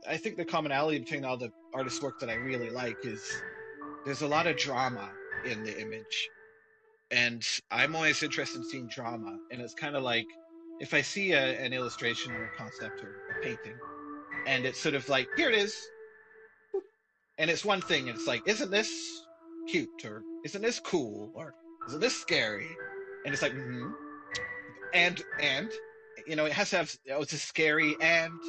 I think the commonality between all the artist work that I really like is there's a lot of drama in the image, and I'm always interested in seeing drama. And it's kind of like if I see an illustration or a concept or a painting, and it's sort of like here it is, and it's one thing, and it's like, isn't this cute, or isn't this cool, or isn't this scary? And it's like, and it has to have, it's a scary and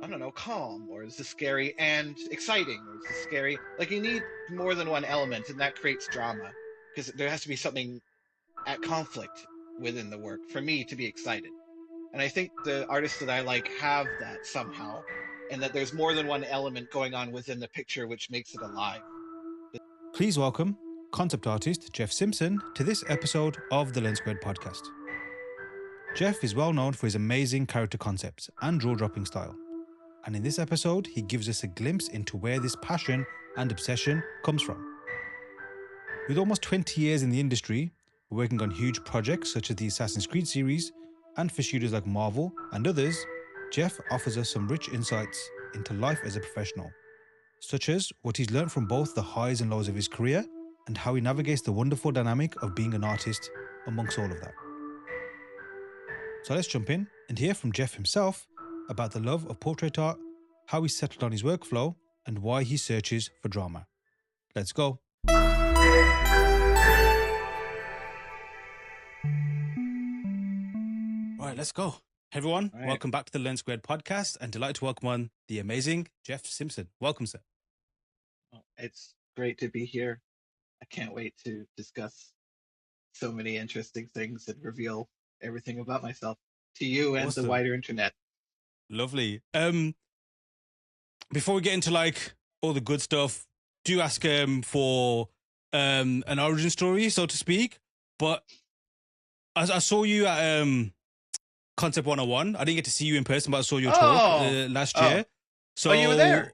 I don't know, calm, or is this scary and exciting, or is this scary? Like you need more than one element, and that creates drama because there has to be something at conflict within the work for me to be excited. And I think the artists that I like have that somehow, and that there's more than one element going on within the picture, which makes it alive. Please welcome concept artist Jeff Simpson to this episode of the Lens Squared podcast. Jeff is well known for his amazing character concepts and draw-dropping style. And in this episode, he gives us a glimpse into where this passion and obsession comes from. With almost 20 years in the industry, working on huge projects such as the Assassin's Creed series, and for studios like Marvel and others, Jeff offers us some rich insights into life as a professional, such as what he's learned from both the highs and lows of his career and how he navigates the wonderful dynamic of being an artist amongst all of that. So let's jump in and hear from Jeff himself about the love of portrait art, how he settled on his workflow, and why he searches for drama. Let's go. All right, let's go. Hey everyone, Right. Welcome back to the Lens Squared podcast, and delighted to welcome on the amazing Jeff Simpson. Welcome, sir. It's great to be here. I can't wait to discuss so many interesting things and reveal everything about myself to you and the Awesome. wider internet. Lovely. Before we get into like all the good stuff, do ask for an origin story, so to speak. But as I saw you at Concept 101, I didn't get to see you in person, but I saw your talk last year. So you were there?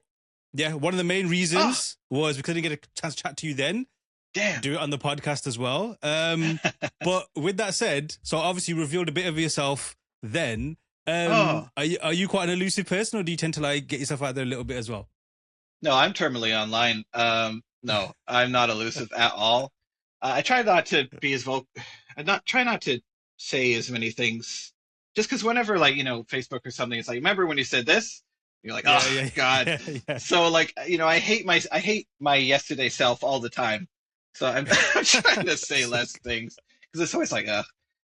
Yeah, one of the main reasons was because I didn't get a chance to chat to you then. Damn. Do it on the podcast as well. But with that said, so obviously you revealed a bit of yourself then. Are you quite an elusive person, or do you tend to like get yourself out there a little bit as well? No, I'm terminally online. No, I'm not elusive at all. I try not to be as vocal. I try not to say as many things, just because whenever Facebook or something, it's like, remember when you said this? You're like, oh God. Yeah. So like, I hate my yesterday self all the time. So I'm trying to say less things because it's always like,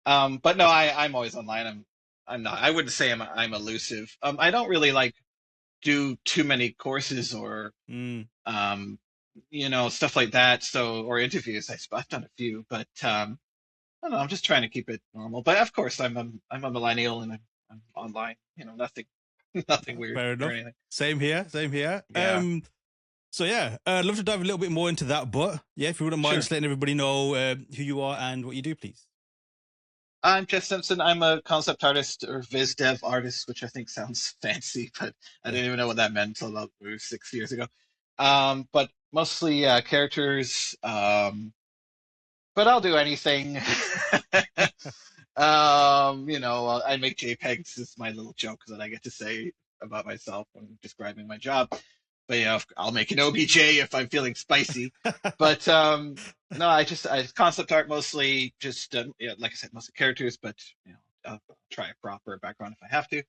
but no, I'm always online. I'm not. I wouldn't say I'm elusive. I don't really like do too many courses or stuff like that. So or interviews. I've done a few, but I don't know. I'm just trying to keep it normal. But of course, I'm a millennial and I'm online. Nothing nothing weird Fair enough. or anything. Same here. Yeah. So yeah, I'd love to dive a little bit more into that. But yeah, if you wouldn't mind Sure. just letting everybody know who you are and what you do, please. I'm Jeff Simpson. I'm a concept artist or viz dev artist, which I think sounds fancy, but I didn't even know what that meant until about 6 years ago. But mostly characters. But I'll do anything. I make JPEGs. Is my little joke that I get to say about myself when describing my job. But I'll make an OBJ if I'm feeling spicy. But no, I concept art mostly. Just like I said, mostly characters. But I'll try a proper background if I have to.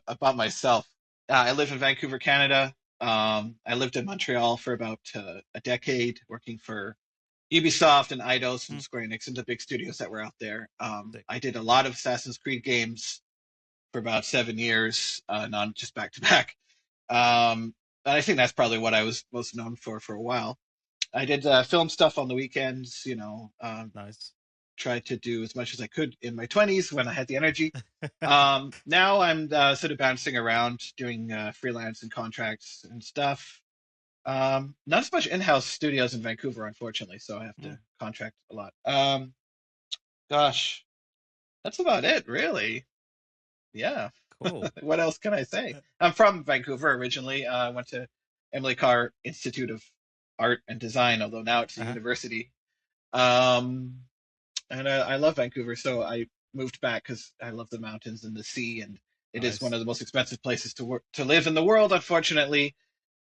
About myself. I live in Vancouver, Canada. I lived in Montreal for about a decade, working for Ubisoft and Eidos and Square Enix and the big studios that were out there. I did a lot of Assassin's Creed games for about 7 years, non just back to back. And I think that's probably what I was most known for a while. I did film stuff on the weekends, Nice. tried to do as much as I could in my 20s when I had the energy. Now I'm sort of bouncing around doing freelance and contracts and stuff. Not as much in-house studios in Vancouver, unfortunately, so I have to contract a lot. Gosh, that's about it, really. Yeah. Cool. What else can I say? I'm from Vancouver originally. I went to Emily Carr Institute of Art and Design, although now it's a university. And I love Vancouver, so I moved back because I love the mountains and the sea, and it is one Nice. of the most expensive places to live in the world, unfortunately.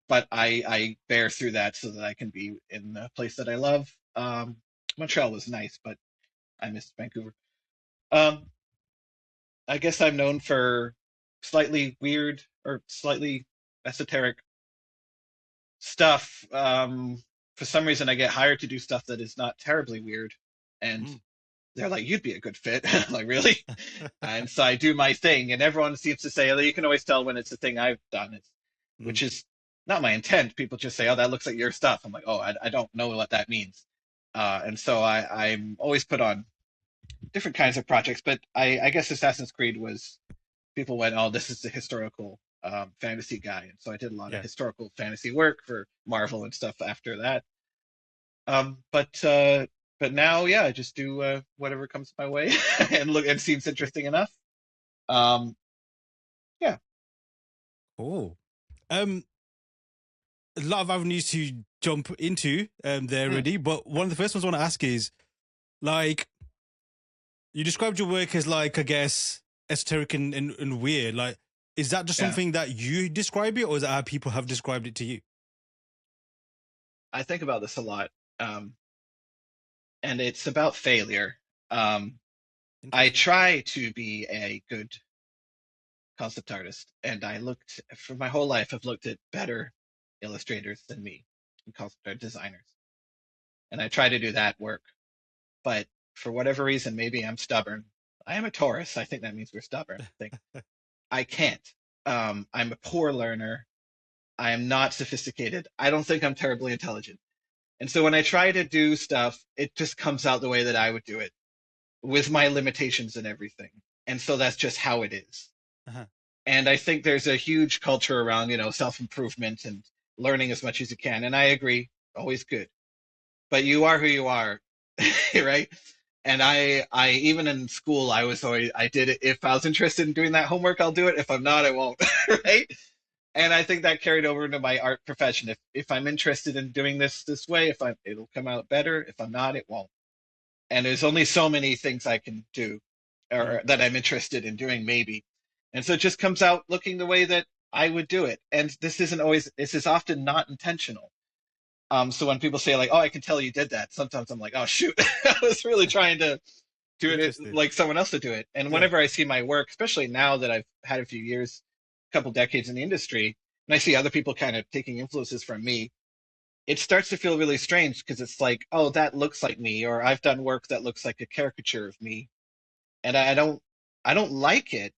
But I bear through that so that I can be in a place that I love. Montreal was nice, but I missed Vancouver. Um, I guess I'm known for slightly weird or slightly esoteric stuff. For some reason, I get hired to do stuff that is not terribly weird, and Mm. they're like, "You'd be a good fit." I'm like, really? And so I do my thing, and everyone seems to say, "Oh, you can always tell when it's a thing I've done," Mm. which is not my intent. People just say, "Oh, that looks like your stuff." I'm like, "Oh, I don't know what that means," and so I'm always put on different kinds of projects. But I guess Assassin's Creed was people went, "Oh, this is the historical fantasy guy," and so I did a lot of Yeah. historical fantasy work for Marvel and stuff after that. But now, yeah, I just do whatever comes my way and look and seems interesting enough. Um, yeah, Oh. Um, a lot of avenues to jump into there mm, already, but one of the first ones I want to ask is like you described your work as like I guess esoteric and weird. Like, is that just yeah. something that you describe it, or is that how people have described it to you? I think about this a lot, um, and it's about failure. Um, I Interesting. try to be a good concept artist, and I looked for my whole life. I've looked at better illustrators than me, and concept art designers, and I try to do that work. But for whatever reason, maybe I'm stubborn. I am a Taurus. I think that means we're stubborn. I think I can't. I'm a poor learner. I am not sophisticated. I don't think I'm terribly intelligent. And so when I try to do stuff, it just comes out the way that I would do it with my limitations and everything. And so that's just how it is. Uh-huh. And I think there's a huge culture around, self improvement and learning as much as you can. And I agree, always good. But you are who you are, right? And I even in school, I did it. If I was interested in doing that homework, I'll do it. If I'm not, I won't, right? And I think that carried over into my art profession. If I'm interested in doing this way, it'll come out better. If I'm not, it won't. And there's only so many things I can do, Mm. or that I'm interested in doing, maybe. And so it just comes out looking the way that I would do it. And this is often not intentional. So when people say like, "Oh, I can tell you did that," sometimes I'm like, "Oh shoot, I was really trying to do it Interesting. like someone else to do it." And Yeah. whenever I see my work, especially now that I've had a few years, a couple decades in the industry, and I see other people kind of taking influences from me, it starts to feel really strange because it's like, "Oh, that looks like me," or "I've done work that looks like a caricature of me," and I don't like it.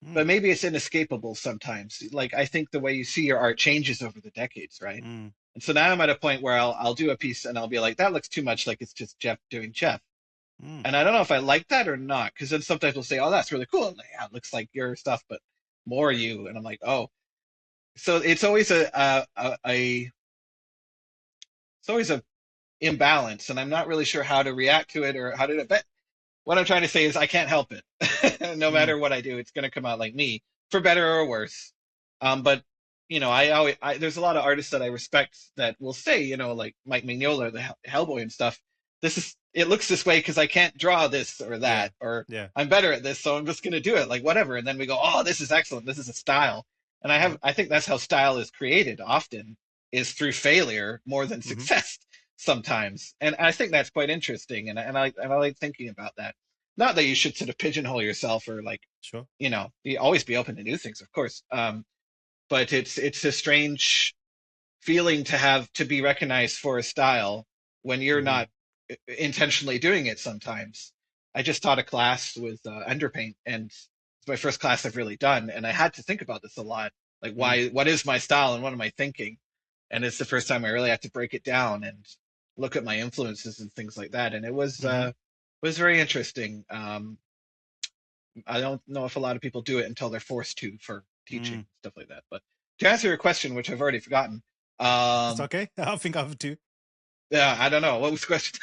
Mm. But maybe it's inescapable sometimes. Like I think the way you see your art changes over the decades, right? Mm. And so now I'm at a point where I'll do a piece and I'll be like, that looks too much like it's just Jeff doing Jeff. Mm. And I don't know if I like that or not, because then sometimes we'll say, "Oh, that's really cool." And like, yeah, it looks like your stuff, but more you. And I'm like, oh. So it's always a imbalance, and I'm not really sure how to react to it or how to. But what I'm trying to say is, I can't help it. No Mm. matter what I do, it's going to come out like me, for better or worse. But there's a lot of artists that I respect that will say, like Mike Mignola, the Hellboy and stuff. It looks this way because I can't draw this or Yeah. that, or Yeah. I'm better at this, so I'm just going to do it, like whatever. And then we go, "Oh, this is excellent. This is a style." And Uh-huh. I think that's how style is created often, is through failure more than Mm-hmm. success sometimes. And I think that's quite interesting. And I like thinking about that. Not that you should sort of pigeonhole yourself or like, Sure. you always be open to new things, of course. But it's a strange feeling to have to be recognized for a style when you're Mm-hmm. not intentionally doing it sometimes. I just taught a class with underpaint, and it's my first class I've really done, and I had to think about this a lot. Like, Mm. what is my style and what am I thinking? And it's the first time I really had to break it down and look at my influences and things like that. And Mm-hmm. it was very interesting. I don't know if a lot of people do it until they're forced to for teaching Mm. stuff like that. But to answer your question, which I've already forgotten, It's um, okay. I think I have to. yeah, I don't know. What was the question?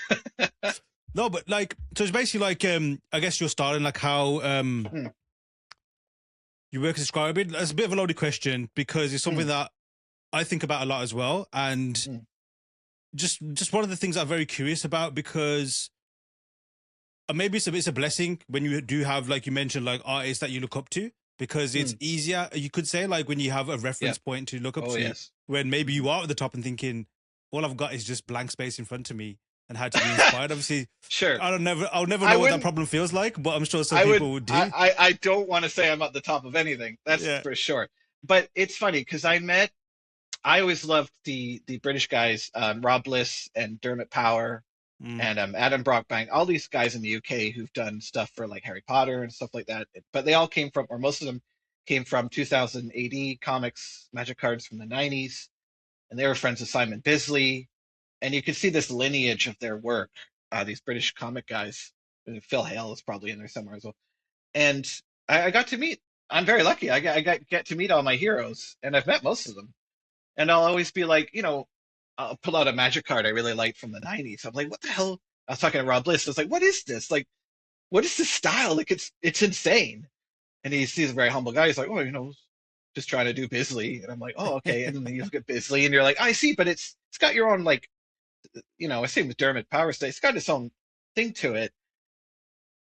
No, but like, so it's basically like, I guess you're starting like how Hmm, your work is described. It's a bit of a loaded question because it's hmm, something that I think about a lot as well, and hmm, just one of the things I'm very curious about because maybe it's a blessing when you do have, like you mentioned, like artists that you look up to, because it's Mm, easier. You could say, like, when you have a yeah. reference point to look up Oh to, yes. when maybe Hmm. you are at the top and thinking, all I've got is just blank space in front of me, and how to be inspired. Obviously, Sure. I'll never I know what that wouldn't. problem feels like, but I'm sure some I would. people would do. I don't want to say I'm at the top of anything. That's Yeah. for sure. But it's funny because I always loved the British guys, Rob Bliss and Dermot Power Mm, and Adam Brockbank, all these guys in the UK who've done stuff for like Harry Potter and stuff like that. But they all came from, or most of them came from 2000 AD comics, Magic cards from the 90s, and they were friends with Simon Bisley. And you can see this lineage of their work. These British comic guys, Phil Hale is probably in there somewhere as well. And I got to meet. I'm very lucky. I get to meet all my heroes, and I've met most of them. And I'll always be like, I'll pull out a magic card I really liked from the 90s. I'm like, what the hell? I was talking to Rob Bliss. I was like, what is this? Like, what is this style? Like, it's insane. And he's a very humble guy. He's like, oh, just trying to do Bisley. And I'm like, oh, okay. And then you look at Bisley, and you're like, I see, but it's got your own like, I same with Dermot Power State. It's got its own thing to it.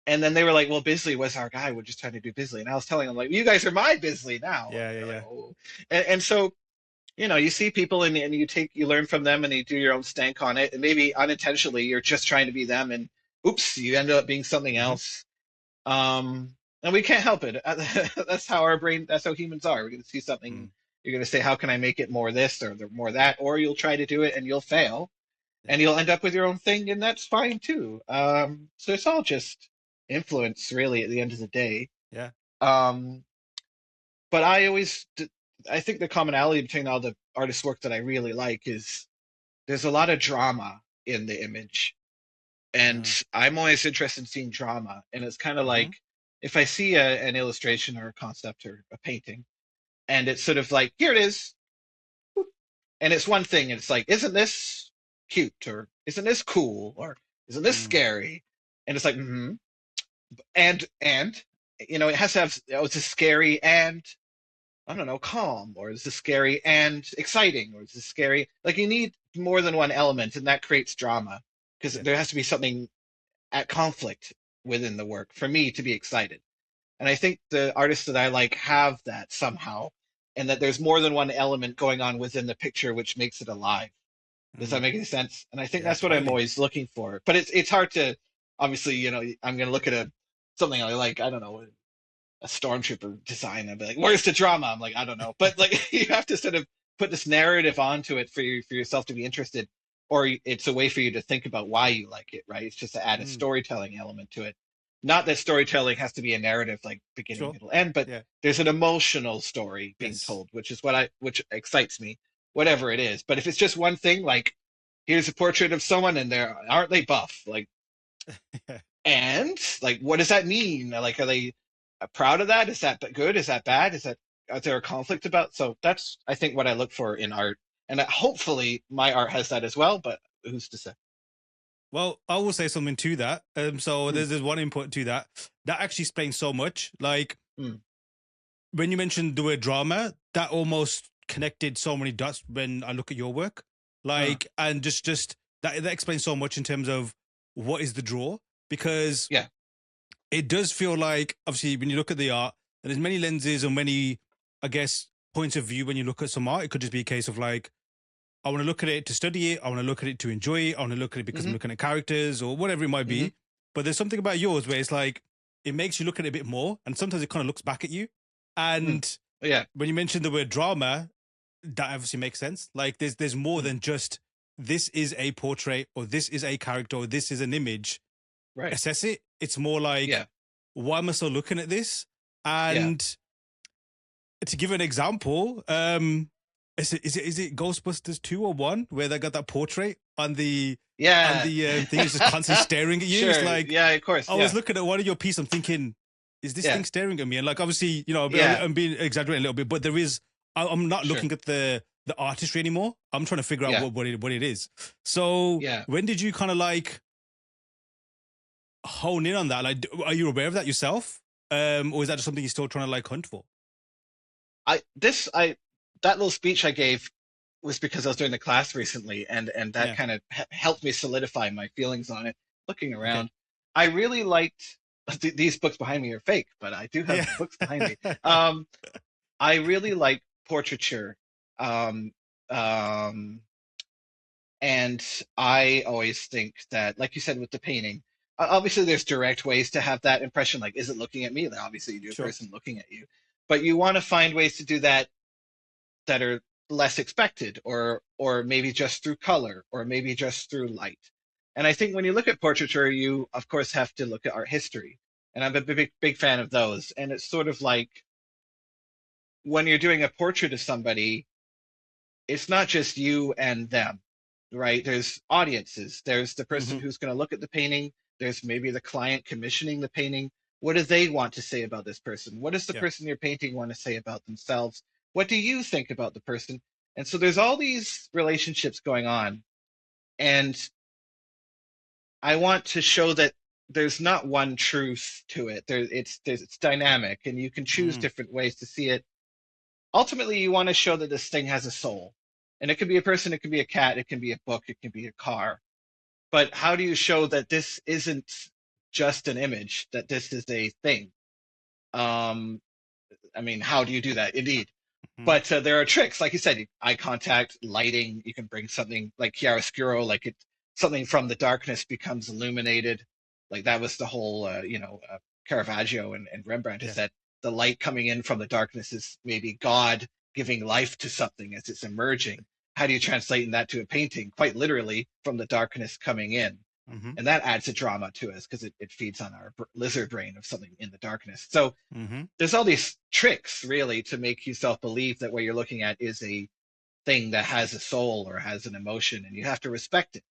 And then they were like, well, Bisley was our guy. We're just trying to do Bisley. And I was telling them like, you guys are my Bisley now. And yeah, they're like, yeah, oh. And so you see people and you learn from them and you do your own stank on it. And maybe unintentionally, you're just trying to be them. And oops, you end up being something yeah. Hmm. else. And we can't help it. That's how that's how humans are. We're going to see something. Mm, You're going to say, how can I make it more this or more that? Or you'll try to do it and you'll fail yeah, and you'll end up with your own thing. And that's fine too. So it's all just influence really at the end of the day. yeah. Um, but I think the commonality between all the artist work that I really like is there's a lot of drama in the image, and Uh, I'm always interested in seeing drama. And it's kind of mm-hmm, like if I see an illustration or a concept or a painting, and it's sort of like here it is, and it's one thing, and it's like, isn't this cute or isn't this cool or isn't this mm, scary? And it's like, and it has to have it's a scary and I don't know, calm, or is this scary and exciting, or is this scary? Like you need more than one element, and that creates drama because yeah. there has to be something at conflict within the work for me to be excited. And I think the artists that I like have that somehow, and that there's more than one element going on within the picture, which makes it alive. Does that Mm, make any sense? And I think yeah, that's what I'm totally. always looking for. But it's hard to obviously, I'm going to look at something I like. I don't know, a stormtrooper design and be like, "Where's the drama?" I'm like, I don't know, but like you have to sort of put this narrative onto it for yourself to be interested, or it's a way for you to think about why you like it, right? It's just to add a Mm, storytelling element to it. Not that storytelling has to be a narrative like beginning, sure. middle, end, but Yeah. there's an emotional story being Yes. told, which excites me, whatever it is. But if it's just one thing, like here's a portrait of someone and they're aren't they buff? Like and like, what does that mean? Like, are they proud of that? Is that good? Is that bad? Is there a conflict about? So that's, I think, what I look for in art, and hopefully my art has that as well. But who's to say? Well, I will say something to that. So Mm, there's one input to that that actually explains so much. Like mm, when you mentioned the word drama, that almost connected so many dots when I look at your work. uh, Like, and just that explains so much in terms of what is the draw, because yeah, it does feel like, obviously, when you look at the art, and there's many lenses and many, I guess, points of view when you look at some art. It could just be a case of like, I want to look at it to study it. I want to look at it to enjoy it. I want to look at it because I'm hmm looking at characters or whatever it might hmm be. But there's something about yours where it's like, it makes you look at it a bit more. And sometimes it kind of looks back at you. mm, And yeah, when you mentioned the word drama, that obviously makes sense. Like there's more mm, than just this is a portrait or this is a character or this is an image. right, Assess it. It's more like, yeah, why am I still looking at this? yeah, And to give an example, is it Ghostbusters 2 or 1 where they got that portrait on yeah, the thing is just constantly staring at you? It's sure, like yeah, of course, I was yeah, looking at one of your pieces, I'm thinking, is this yeah, thing staring at me? And like obviously, yeah, I'm being exaggerating a little bit, but there is I'm not sure, looking at the artistry anymore. I'm trying to figure out yeah, what it is. So yeah. when did you kind of like hone in on that? Like, are you aware of that yourself? Or is that just something you're still trying to like hunt for? I that little speech I gave was because I was doing the class recently, and that Yeah. kind of helped me solidify my feelings on it. Looking Okay. around, I really liked these books behind me are fake, but I do have Yeah. books behind me. I really like portraiture. Um, um, and I always think that, like you said with the painting, obviously there's direct ways to have that impression. Like, is it looking at me? Then obviously you do a Sure. person looking at you, but you want to find ways to do that that are less expected, or maybe just through color, or maybe just through light. And I think when you look at portraiture, you of course have to look at art history, and I'm a big fan of those. And it's sort of like when you're doing a portrait of somebody, it's not just you and them, right? There's audiences. There's the person Hmm. who's going to look at the painting. There's maybe the client commissioning the painting. What do they want to say about this person? What does the Yeah. person you're painting want to say about themselves? What do you think about the person? And so there's all these relationships going on. And I want to show that there's not one truth to it. It's dynamic, and you can choose Mm. different ways to see it. Ultimately, you want to show that this thing has a soul. And it could be a person, it could be a cat, it can be a book, it can be a car. But how do you show that this isn't just an image, that this is a thing? Um, I mean, how do you do that? Indeed. Hmm. But there are tricks, like you said, eye contact, lighting. You can bring something like chiaroscuro, like something from the darkness becomes illuminated. Like that was the whole, Caravaggio and Rembrandt, is Yeah. that the light coming in from the darkness is maybe God giving life to something as it's emerging. How do you translate that to a painting? Quite literally, from the darkness coming in. Hmm. And that adds a drama to us because it feeds on our lizard brain of something in the darkness. So Hmm. there's all these tricks really to make yourself believe that what you're looking at is a thing that has a soul or has an emotion, and you have to respect it,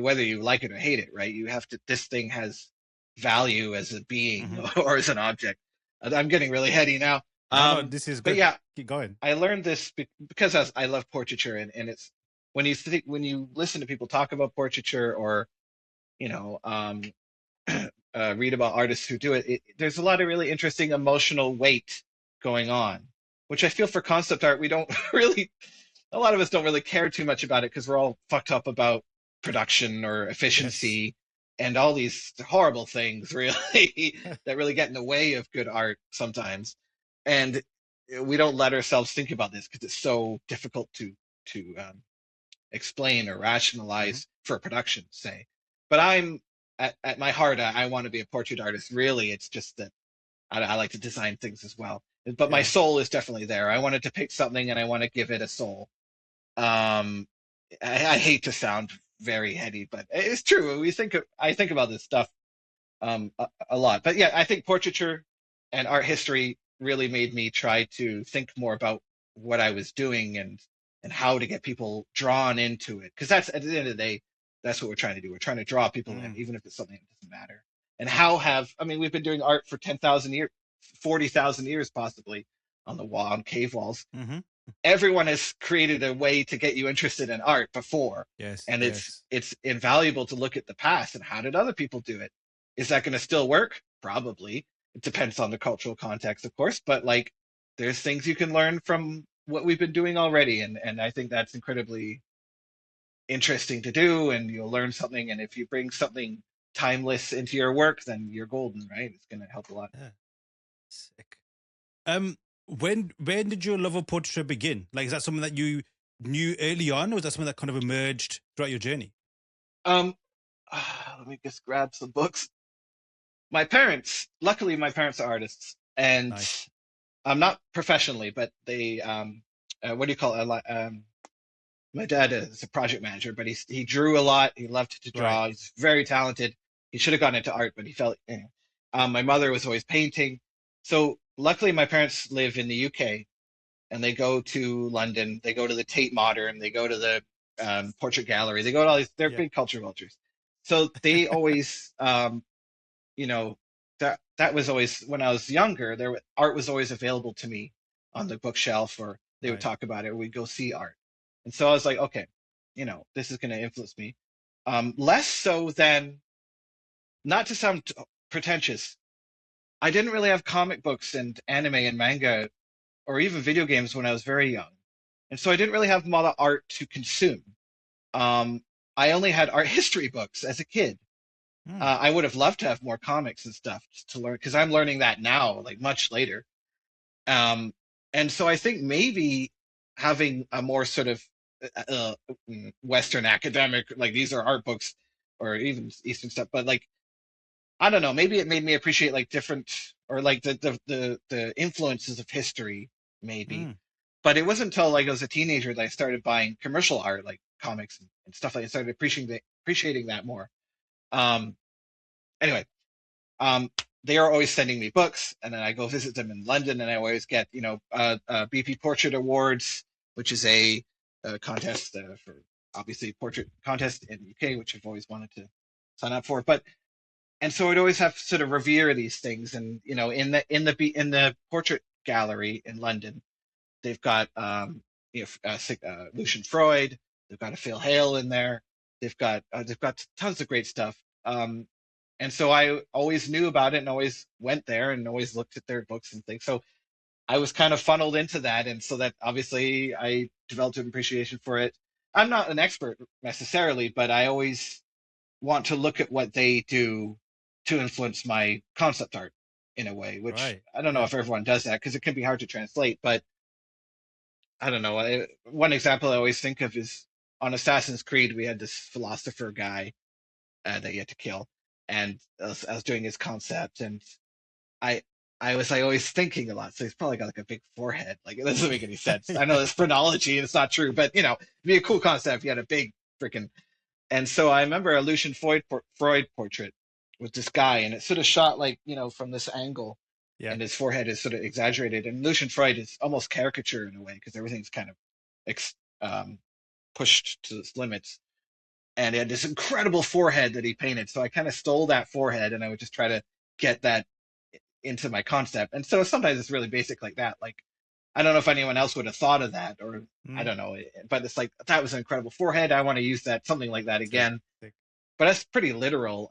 whether you like it or hate it, right? You have to, this thing has value as a being Hmm. or as an object. I'm getting really heady now. No, no, this is But good. yeah, Keep going. I learned this because I love portraiture, and it's when you listen to people talk about portraiture, or you know um, read about artists who do it, there's a lot of really interesting emotional weight going on, which I feel for concept art we don't really. A lot of us don't really care too much about it because we're all fucked up about production or Yes. efficiency and all these horrible things, really, that really get in the way of good art sometimes. And we don't let ourselves think about this because it's so difficult to explain or Hmm. rationalize for a production, say. But I'm at my heart, I want to be a portrait artist. Really, it's just that I like to design things as well. But my Yeah. soul is definitely there. I want to depict something and I want to give it a soul. Um, I hate to sound very heady, but it's true. I think about this stuff a lot. But yeah, I think portraiture and art history really made me try to think more about what I was doing, and how to get people drawn into it. Because that's, at the end of the day, that's what we're trying to do. We're trying to draw people in, Mm. even if it's something that doesn't matter. And how have I mean, we've been doing art for 10,000 years, 40,000 years possibly, on the wall, on cave walls. Hmm. Everyone has created a way to get you interested in art before, Yes. and Yes. it's invaluable to look at the past and how did other people do it. Is that going to still work? Probably. It depends on the cultural context, of course, but like there's things you can learn from what we've been doing already, and I think that's incredibly interesting to do, and you'll learn something, and if you bring something timeless into your work, then you're golden, right? It's going to help a lot. Yeah. Sick. When did your love of portraiture begin? Like, is that something that you knew early on, or was that something that kind of emerged throughout your journey? um Let me just grab some books. My parents, luckily, my parents are artists, and Nice. not professionally, but they, what do you call it? My dad is a project manager, but he drew a lot. He loved to Right. draw. He's very talented. He should have gone into art, but he felt. My mother was always painting. So luckily, my parents live in the UK, and they go to London. They go to the Tate Modern. They go to the Portrait Gallery. They go to all these. They're Yeah. big culture vultures. So they always, you know, that was always when I was younger. Art was always available to me on the bookshelf, or they would Right. talk about it, or we'd go see art. And so I was like, okay, this is going to influence me. Less so than, not to sound pretentious, I didn't really have comic books and anime and manga or even video games when I was very young. And so I didn't really have a lot of art to consume. Um, I only had art history books as a kid. Mm. I would have loved to have more comics and stuff to learn because I'm learning that now, like much later. Um, and so I think maybe having a more sort of Western academic, like these are art books or even Eastern stuff, but like I don't know, maybe it made me appreciate like different or like the influences of history, maybe. Mm. But it wasn't until like I was a teenager that I started buying commercial art, like comics and stuff like that. I started appreciating that more. Um, anyway, um, they are always sending me books, and then I go visit them in London, and I always get, BP Portrait Awards, which is a contest for obviously portrait contest in the UK, which I've always wanted to sign up for. But and so I'd always have to sort of revere these things, and in the portrait gallery in London, they've got Lucian Freud, they've got a Phil Hale in there, they've got tons of great stuff. And so I always knew about it and always went there and always looked at their books and things. So I was kind of funneled into that, and so that obviously I developed an appreciation for it. I'm not an expert necessarily, but I always want to look at what they do to influence my concept art in a way, which Right. I don't know Yeah. if everyone does that because it can be hard to translate, but I don't know. One example I always think of is on Assassin's Creed, we had this philosopher guy that you had to kill, and I was doing his concept, and I I was like always thinking a lot. So he's probably got like a big forehead. Like it doesn't make any sense. I know Yeah. it's phrenology and it's not true, but it'd be a cool concept if you had a big freaking. And so I remember a Lucian Freud portrait with this guy, and it's sort of shot like from this angle, Yeah. and his forehead is sort of exaggerated. And Lucian Freud is almost caricature in a way because everything's kind of ex, um, pushed to its limits. And he had this incredible forehead that he painted. So I kind of stole that forehead, and I would just try to get that into my concept. And so sometimes it's really basic like that. Like I don't know if anyone else would have thought of that, or I Mm. don't know, but it's like that was an incredible forehead. I want to use that something like that Sick. again. Sick. But that's pretty literal.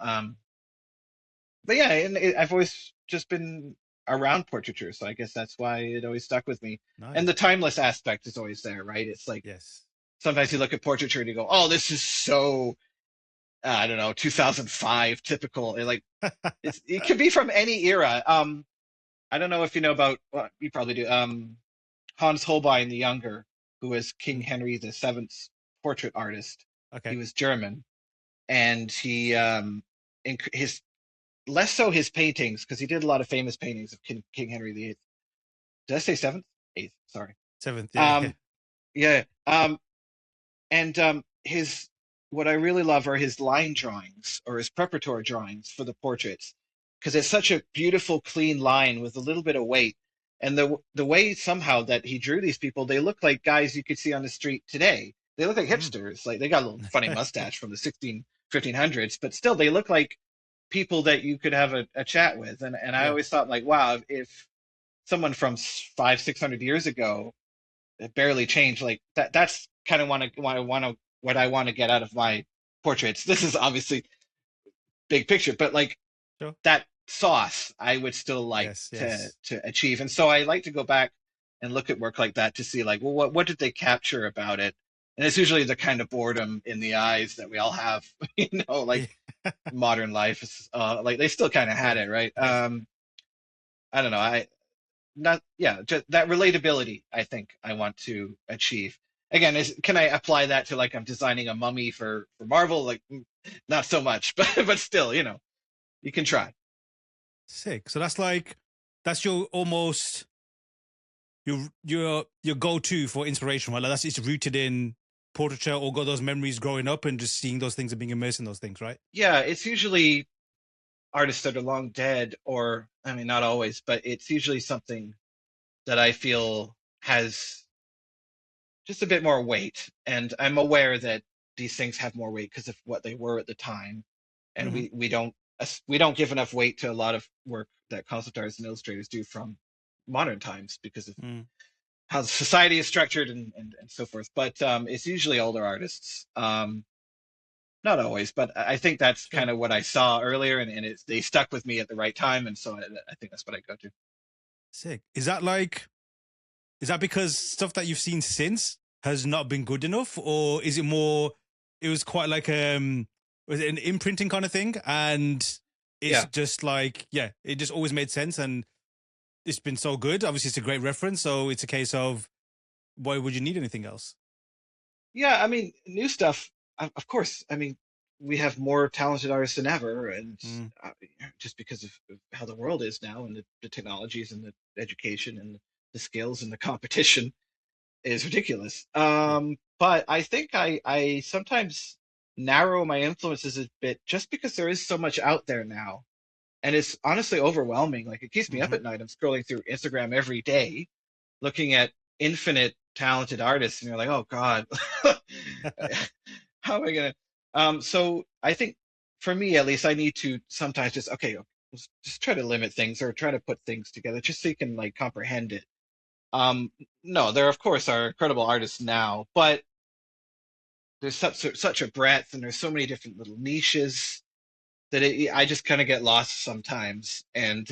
But yeah, and I've always just been around portraiture, so I guess that's why it always stuck with me. And Nice. the timeless aspect is always there, right? It's like Yes. sometimes you look at portraiture and you go, "Oh, this is so I don't know, 2005 typical." It could be from any era. I don't know if you know about. Well, you probably do. Hans Holbein the Younger, who was King Mm. Henry the Seventh's portrait artist. He Okay. was German, and he in his less so his paintings because he did a lot of famous paintings of King Henry the Eighth. Did I say seventh? Eighth. Sorry. Seventh. Yeah. Yeah. Um, yeah. And his what I really love are his line drawings or his preparatory drawings for the portraits because it's such a beautiful, clean line with a little bit of weight. And the way somehow that he drew these people, they look like guys you could see on the street today. They look like Mm. hipsters. Like they got a little funny mustache from the 1500s, but still they look like people that you could have a chat with. And I Yeah. always thought like, wow, if someone from 500-600 years ago it barely changed. Like that's kind of what I want to get out of my portraits. This is obviously big picture, but like Sure. that sauce I would still like Yes. to Yes. to achieve. And so I like to go back and look at work like that to see like, well, what did they capture about it? And it's usually the kind of boredom in the eyes that we all have, like Yeah. modern life is like they still kind of had Yes. it, right? Yes. I don't know. I not yeah just that relatability I think I want to achieve again can I apply that to like I'm designing a mummy for Marvel like not so much but still you can try. Sick. So that's your almost your go to for inspiration, right? Like that's it's rooted in portraiture or got those memories growing up and just seeing those things and being immersed in those things, right? Yeah, it's usually artists that are long dead, or I mean not always, but it's usually something that I feel has just a bit more weight, and I'm aware that these things have more weight because of what they were at the time, and Mm-hmm. we don't give enough weight to a lot of work that concept artists and illustrators do from modern times because of Mm. how society is structured and so forth. But it's usually older artists, not always, but I think that's kind Sure. of what I saw earlier, and they stuck with me at the right time, and so I think that's what I go to. Sick. Is that because stuff that you've seen since has not been good enough, or is it more? It was quite like was it an imprinting kind of thing, and it's Yeah. just like, yeah, it just always made sense, and it's been so good. Obviously, it's a great reference, so it's a case of why would you need anything else? Yeah, I mean, new stuff, of course. I mean, we have more talented artists than ever, and Mm, uh, just because of how the world is now, and the technologies, and the education, and the skills, and the competition is ridiculous. yeah. But I think I sometimes narrow my influences a bit just because there is so much out there now, and it's honestly overwhelming. Like it keeps me up Mm-hmm. at night. I'm scrolling through Instagram every day, looking at infinite talented artists, and you're like, oh God, how am I gonna? So I think for me at least, I need to sometimes just okay, just try to limit things or try to put things together just so you can like comprehend it. Um, no, there of course are incredible artists now, but there's such a breadth and there's so many different little niches that I just kind of get lost sometimes. And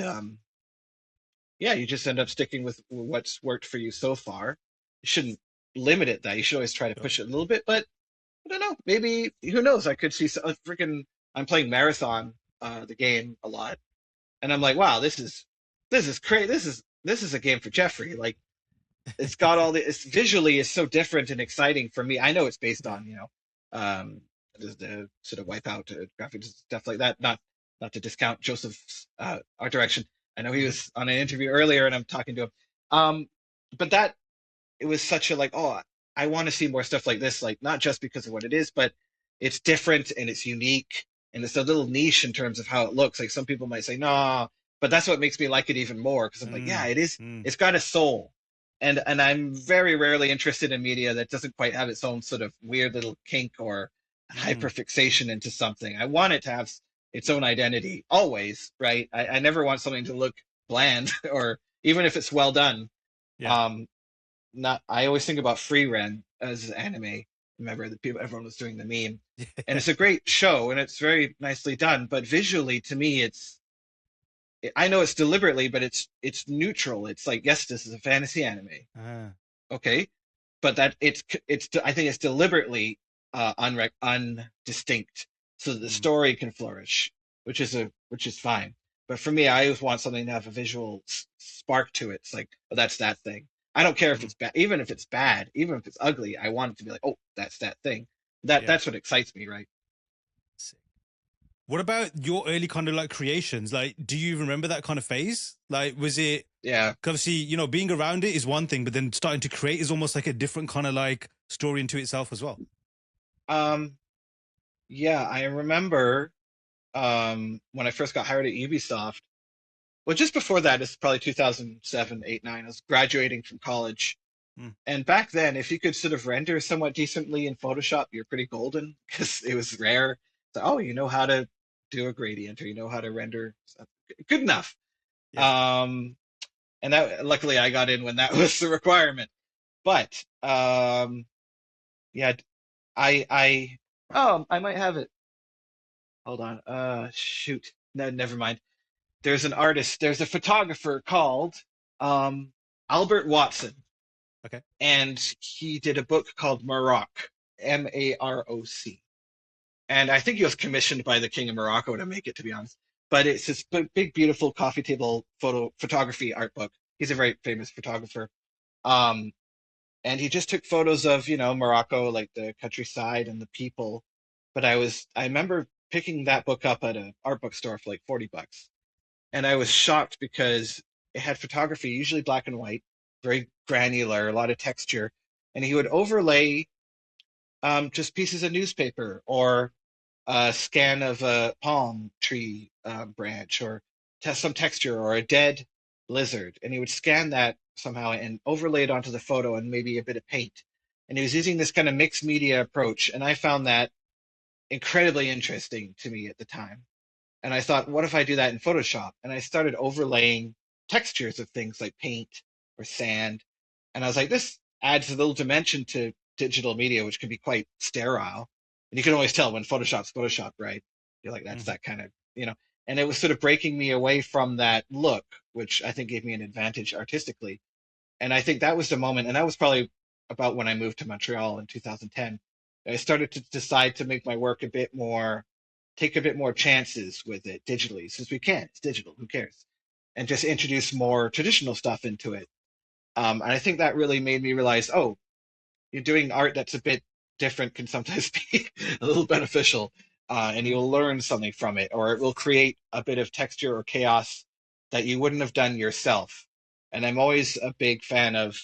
yeah, you just end up sticking with what's worked for you so far. You shouldn't limit it that. You should always try to Sure. push it a little bit, but I don't know. Maybe who knows? I could see a freaking. I'm playing Marathon, the game a lot, and I'm like, wow, this is great. This is a game for Jeffrey. Like it's got all the. It's visually is so different and exciting for me. I know it's based Yeah. on um, the sort of Wipeout graphics stuff like that. Not to discount Joseph's art direction. I know he Mm-hmm. was on an interview earlier, and I'm talking to him. Um, but that it was such a like, oh, I want to see more stuff like this, like not just because of what it is, but it's different and it's unique and it's a little niche in terms of how it looks. Like some people might say, no, but that's what makes me like it even more because I'm like, yeah, Mm, it is. mm, It's got a soul, and I'm very rarely interested in media that doesn't quite have its own sort of weird little kink or mm. hyperfixation into something. I want it to have its own identity always, right? I never want something to look bland or even if it's well done. Yeah. Um, not I always think about Free Ren as anime. Remember the people everyone was doing the meme. And it's a great show and it's very nicely done, but visually to me I know it's deliberately, but it's neutral. It's like, yes, this is a fantasy anime. Ah. Okay. But that it's I think it's deliberately undistinct so that the Mm, story can flourish, which is fine. But for me, I always want something to have a visual spark to it. It's like, oh, that's that thing. I don't care if mm. it's bad, even if it's bad, even if it's ugly. I want it to be like, oh, that's that thing. That Yeah. that's what excites me, right? Sick. What about your early kind of like creations? Like, do you remember that kind of phase? Like, was it, Yeah. 'cause obviously, being around it is one thing, but then starting to create is almost like a different kind of like story into itself as well. Um. Yeah. I remember when I first got hired at Ubisoft. Well, just before that, it's probably 2007, 8, 9. I was graduating from college. Mm, And back then, if you could sort of render somewhat decently in Photoshop, you're pretty golden because it was rare. So, oh, you know how to do a gradient or you know how to render stuff. Good enough. yeah. Um, and that luckily I got in when that was the requirement. But yeah, I might have it. Hold on. Shoot. No, never mind. There's an artist, there's a photographer called um, Albert Watson, Okay. and he did a book called Maroc, Maroc. And I think he was commissioned by the King of Morocco to make it, to be honest. But it's this big, beautiful coffee table photography art book. He's a very famous photographer. Um, and he just took photos of, Morocco, like the countryside and the people. But I remember picking that book up at an art bookstore for like $40 and I was shocked because it had photography, usually black and white, very granular, a lot of texture, and he would overlay just pieces of newspaper or a scan of a palm tree branch or test some texture or a dead lizard, and he would scan that somehow and overlay it onto the photo and maybe a bit of paint. And he was using this kind of mixed media approach, and I found that incredibly interesting to me at the time. And I thought, what if I do that in Photoshop? And I started overlaying textures of things like paint or sand. And I was like, this adds a little dimension to digital media, which can be quite sterile. And you can always tell when Photoshop's Photoshop, right? You're like, that's Hmm. that kind of. And it was sort of breaking me away from that look, which I think gave me an advantage artistically. And I think that was the moment. And that was probably about when I moved to Montreal in 2010. I started to decide to make my work a bit more. take a bit more chances with it digitally, since we can. It's digital. Who cares? And just introduce more traditional stuff into it. And I think that really made me realize, oh, you're doing art that's a bit different can sometimes be a little beneficial, and Mm. you'll learn something from it, or it will create a bit of texture or chaos that you wouldn't have done yourself. And I'm always a big fan of,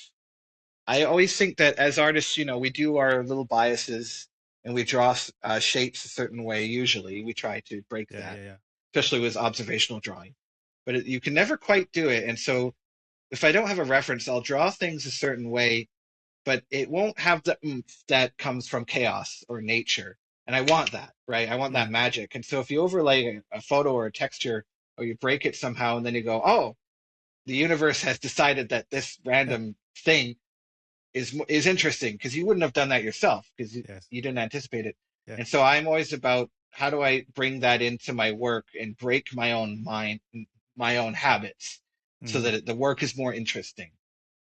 I always think that as artists, we do our little biases and we draw shapes a certain way. Usually, we try to break Yeah, that, yeah, yeah. especially with observational drawing. But you can never quite do it. And so, if I don't have a reference, I'll draw things a certain way, but it won't have the oomph that comes from chaos or nature. And I want that, right? I want that Mm. magic. And so, if you overlay a photo or a texture, or you break it somehow, and then you go, oh, the universe has decided that this random thing is interesting because you wouldn't have done that yourself because Yes. you didn't anticipate it. Yeah. And so I'm always about how do I bring that into my work and break my own mind, my own habits, so Mm. that the work is more interesting.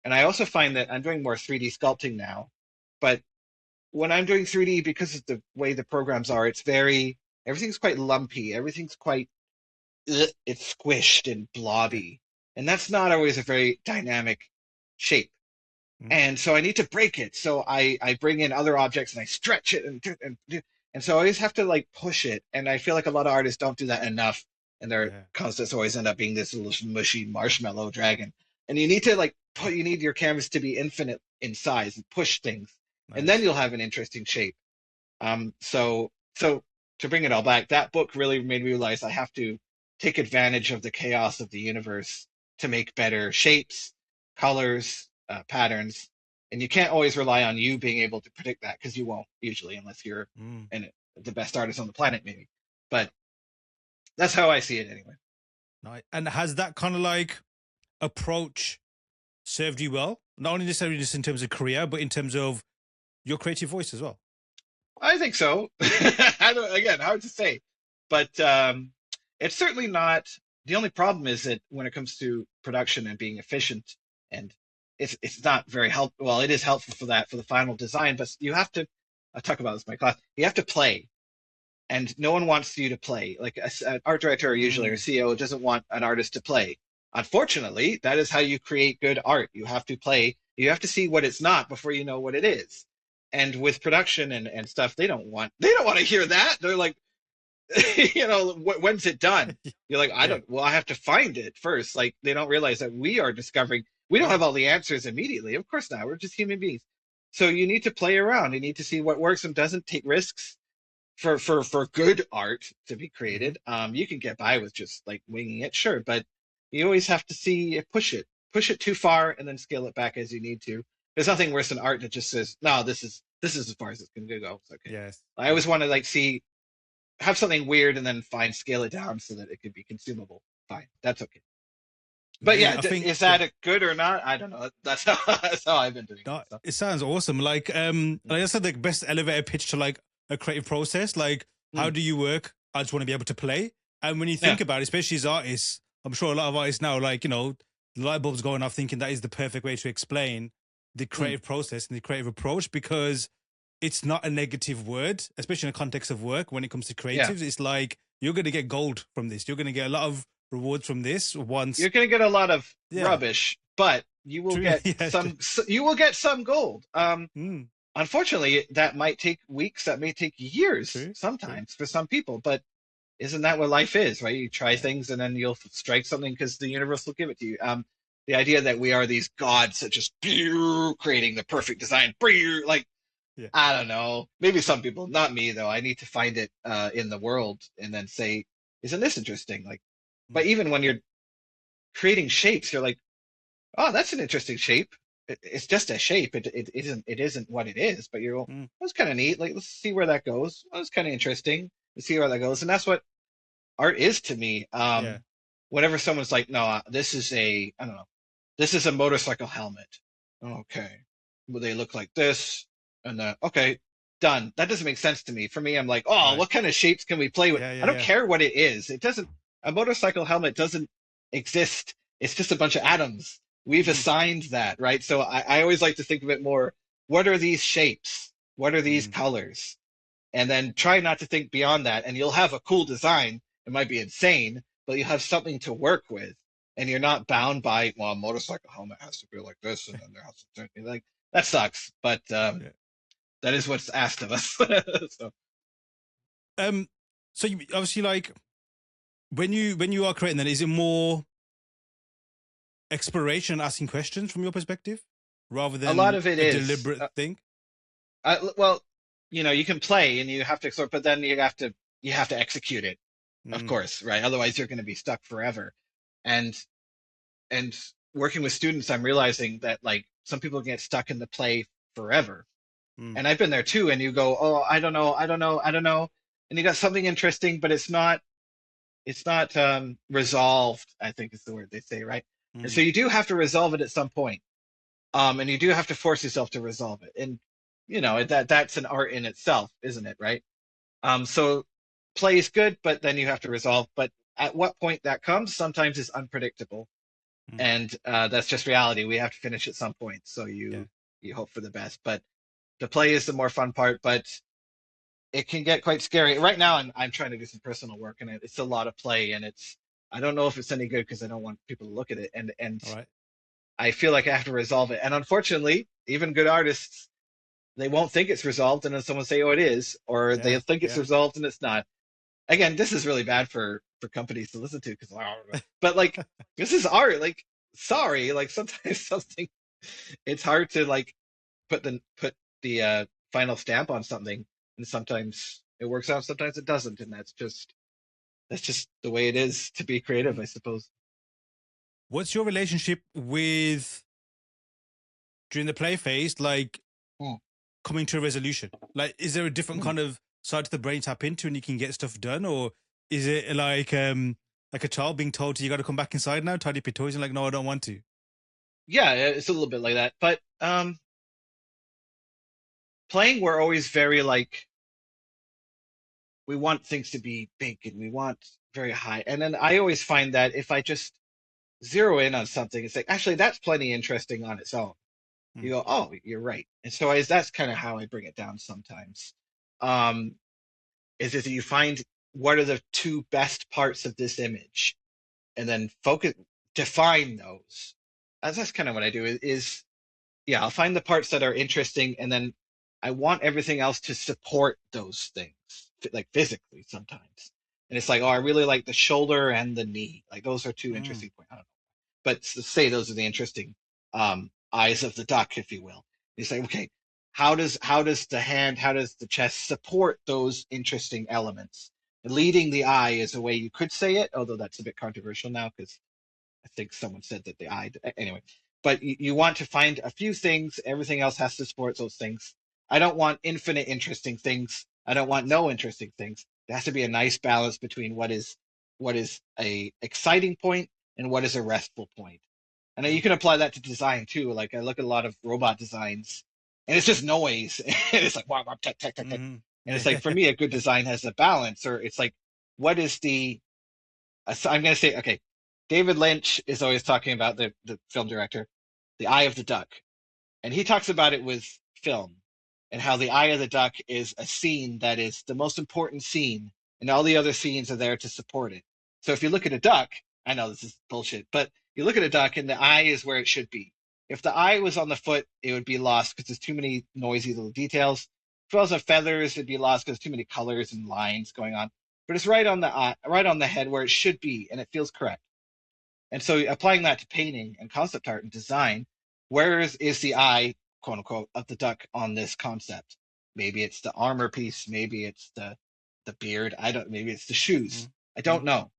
And I also find that I'm doing more 3D sculpting now, but when I'm doing 3D, because of the way the programs are, everything's quite lumpy, everything's quite it's squished and Yeah. blobby, and that's not always a very dynamic shape. Mm. And so I need to break it. So I bring in other objects and I stretch it and so I always have to like push it. And I feel like a lot of artists don't do that enough, and their Yeah. concepts always end up being this little mushy marshmallow dragon. And you need to like you need your canvas to be infinite in size and push things, and then Nice. you'll have an interesting shape. So to bring it all back, that book really made me realize I have to take advantage of the chaos of the universe to make better shapes, colors, patterns. And you can't always rely on you being able to predict that, because you won't usually, unless you're Mm. the best artist on the planet, maybe. But that's how I see it anyway. Nice. And has that kind of like approach served you well? Not only necessarily just in terms of career, but in terms of your creative voice as well. I think so. Again, hard to say, but it's certainly not. The only problem is that when it comes to production and being efficient, and it's not very helpful. Well, it is helpful for that for the final design, but you have to. I talk about this in my class. You have to play, and no one wants you to play. Like an art director, usually, or Mm. CEO doesn't want an artist to play. Unfortunately, that is how you create good art. You have to play. You have to see what it's not before you know what it is. And with production and stuff, they don't want to hear that. They're like, when's it done? You're like, I Yeah. don't. Well, I have to find it first. Like they don't realize that we are discovering. We don't Yeah. have all the answers immediately. Of course not. We're just human beings. So you need to play around. You need to see what works and doesn't. Take risks for good art to be Mm-hmm. created. You can get by with just like winging it, sure, but you always have to see push it too far, and then scale it back as you need to. There's nothing worse than art that just says, no, this is as far as it's gonna go. It's okay. Yes. I Yeah. always want to like see have something weird and then scale it down so that it could be consumable. Fine, that's okay. But Mate, yeah, I think is yeah. that a good or not? I don't know. That's how I've been doing it. No, So. it sounds awesome. Like I said, the best elevator pitch to like a creative process. Like, how Mm, do you work? I just want to be able to play. And when you yeah, think about it, especially as artists, I'm sure a lot of artists now, like, the light bulbs going off thinking that is the perfect way to explain the mm, creative process and the creative approach, because it's not a negative word, especially in the context of work. When it comes to yeah. creatives, it's like you're going to get gold from this. You're going to get a lot of rewards from this once. You're going to get a lot of Yeah, rubbish, but you will true. get Yeah, true. some gold. Mm, Unfortunately, that might take weeks, that may take years true, true. sometimes for some people, but isn't that what life is, right? You try Yeah, things and then you'll strike something because the universe will give it to you. The idea that we are these gods that just creating the perfect design, like yeah. I don't know. Maybe some people, not me though. I need to find it in the world and then say, isn't this interesting? Like, but Mm, even when you're creating shapes, you're like, oh, that's an interesting shape. It's just a shape. It isn't what it is. But you're, mm. that's kind of neat. Like, let's see where that goes. That's kind of interesting. Let's see where that goes. And that's what art is to me. Yeah. Whenever someone's like, no, this is I don't know, this is a motorcycle helmet. Okay, well, they look like this, and okay, done. That doesn't make sense to me. For me, I'm like, oh, Right. what kind of shapes can we play with? Yeah, yeah, I don't yeah. care what it is. It doesn't. A motorcycle helmet doesn't exist. It's just a bunch of atoms. We've Mm, assigned that, right? So I always like to think of it more. What are these shapes? What are these mm. colors? and then try not to think beyond that, and you'll have a cool design. It might be insane, but you have something to work with, and you're not bound by, well, a motorcycle helmet has to be like this, and then there has to be like that. Sucks, but Yeah. that is what's asked of us. So So you obviously, like, when you are creating, then is it more exploration, asking questions from your perspective, rather a lot than of it a is, deliberate thing? well, you can play and you have to sort, but then you have to execute it, of Mm, course, right? Otherwise, you're going to be stuck forever. And and working with students, I'm realizing that like some people get stuck in the play forever, mm, and I've been there too. And you go, oh, I don't know, I don't know, I don't know, and you got something interesting, but it's not resolved, I think is the word they say, right? And so mm, you do have to resolve it at some point, and you do have to force yourself to resolve it, and that's an art in itself, isn't it, right? So play is good, but then you have to resolve. But at what point that comes sometimes is unpredictable, mm. and that's just reality. We have to finish at some point, so Yeah. you hope for the best. But the play is the more fun part, but it can get quite scary. Right now, I'm trying to do some personal work, and it's a lot of play, and I don't know if it's any good because I don't want people to look at it, and All right. I feel like I have to resolve it. And unfortunately, even good artists, they won't think it's resolved, and then someone say, "Oh, it is," or they Yeah. think it's Yeah. resolved and it's not. Again, this is really bad for companies to listen to because, but like this is art. Like, sorry, like sometimes something it's hard to like put the final stamp on something, and sometimes it works out, sometimes it doesn't, and that's just the way it is to be creative, Mm. I suppose. What's your relationship with during the play phase? Like, Hmm. coming to a resolution. Like, is there a different Hmm. kind of side to the brain tap into, and you can get stuff done, or is it like a child being told you got to come back inside now, tidy up your toys, and like, no, I don't want to. Yeah, it's a little bit like that, but playing, we're always very like we want things to be big and we want very high, and then I always find that if I just zero in on something, it's like actually that's plenty interesting on its own. You Mm, go, oh, you're right. And so that's kind of how I bring it down sometimes. Um, is that you find what are the two best parts of this image, and then define those. That's kind of what I do. Is yeah, I'll find the parts that are interesting, and then I want everything else to support those things, like physically sometimes. And it's like, oh, I really like the shoulder and the knee. Like those are two mm, interesting points. I don't know, but say those are the interesting eyes of the duck, if you will. You say, okay, how does the hand, how does the chest support those interesting elements? Leading the eye is a way you could say it, although that's a bit controversial now because I think someone said that the eye. Anyway, but you want to find a few things. Everything else has to support those things. I don't want infinite interesting things. I don't want no interesting things. There has to be a nice balance between what is a exciting point and what is a restful point. And you mm, can apply that to design too. Like I look at a lot of robot designs, and it's just noise. And it's like wow, wow, tech, tech, tech, tech. mm. And it's Yeah. like for me, a good design has a balance, or it's like what is the so I'm going to say, okay, David Lynch is always talking about the film director, the eye of the duck. And he talks about it with film and how the eye of the duck is a scene that is the most important scene, and all the other scenes are there to support it. So if you look at a duck, I know this is bullshit, but you look at a duck and the eye is where it should be. If the eye was on the foot, it would be lost because there's too many noisy little details. If it was on feathers, it'd be lost because too many colors and lines going on. But it's right on the eye, right on the head where it should be, and it feels correct. And so applying that to painting and concept art and design, where is the eye, quote unquote, of the duck on this concept? Maybe it's the armor piece, maybe it's the beard, I don't maybe it's the shoes. Mm, I don't mm, know.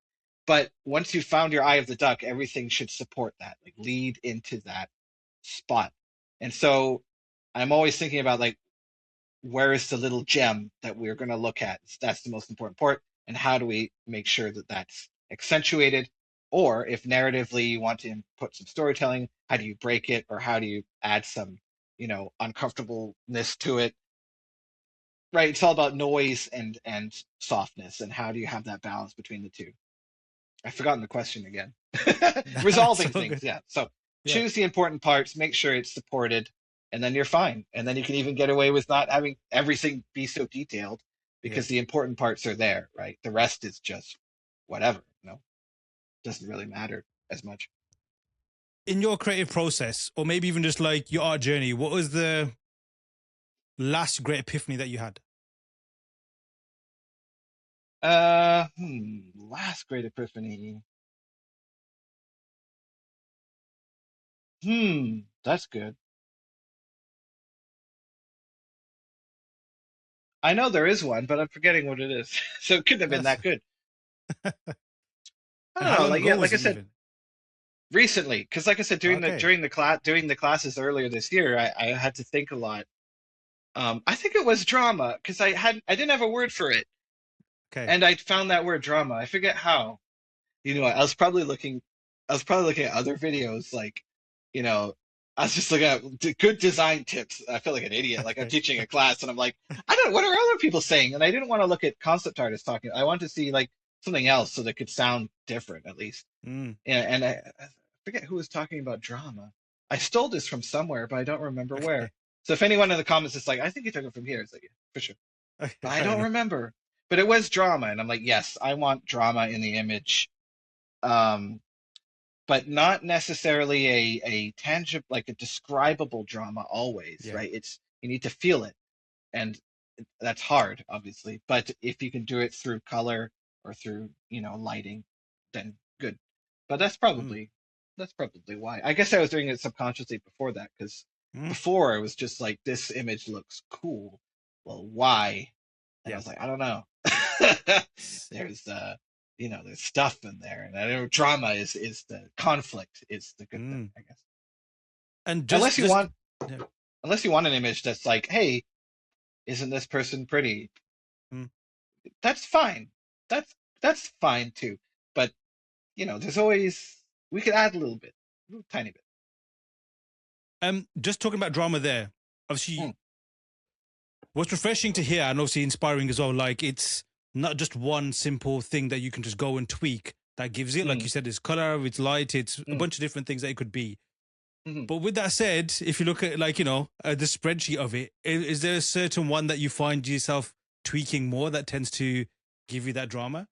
But once you've found your eye of the duck, everything should support that, like lead into that spot. And so I'm always thinking about like where is the little gem that we're going to look at? That's the most important part. And how do we make sure that that's accentuated? Or if narratively you want to put some storytelling, how do you break it? Or how do you add some, uncomfortableness to it? Right. It's all about noise and softness. And how do you have that balance between the two? I've forgotten the question again. that's Resolving so things. good. Yeah. So Yeah. choose the important parts, make sure it's supported, and then you're fine. And then you can even get away with not having everything be so detailed. Yeah. because the important parts are there, right? The rest is just whatever, doesn't really matter as much. In your creative process, or maybe even just like your art journey, what was the last great epiphany that you had? Last great epiphany. That's good. I know there is one, but I'm forgetting what it is. So it couldn't have been That's, that good. I and don't how know. long Like, yeah, ago like was I it said, even? recently, because like I said, Okay. during the classes earlier this year, I had to think a lot. I think it was drama because I didn't have a word for it, Okay. and I found that word drama. I forget how. I was probably looking at other videos, like, you know, I was just looking at good design tips. I feel like an idiot. Like I'm Okay. teaching a class and I'm like, I don't know, what are other people saying? And I didn't want to look at concept artists talking. I wanted to see like something else so that could sound different at least. Mm, And I forget who was talking about drama. I stole this from somewhere, but I don't remember where. okay. So if anyone in the comments is like, I think you took it from here, it's like, yeah, for sure. Okay. But I Fair don't enough. remember. But it was drama, and I'm like, yes, I want drama in the image. Um, but not necessarily a tangible, like a describable drama always, Yeah. right? It's you need to feel it, and that's hard, obviously. But if you can do it through color or through, lighting, then good. But Mm, that's probably why. I guess I was doing it subconsciously before that, because mm, before I was just like, this image looks cool. Well, why? And I yeah. was like, I don't know. S- There's there's stuff in there, and I know drama is the conflict is the good thing, Mm. I guess. And Unless you just want yeah. unless you want an image that's like, hey, isn't this person pretty? Mm. That's fine. That's that's fine too. But there's always we could add a little bit, a little tiny bit. Just talking about drama there. Mm, Obviously, what's refreshing to hear and obviously inspiring as well. Like it's not just one simple thing that you can just go and tweak that gives it. Like mm, you said, it's color, it's light, it's a mm, bunch of different things that it could be. mm. But with that said, if you look at like the spreadsheet of it, is there a certain one that you find yourself tweaking more that tends to give you that drama?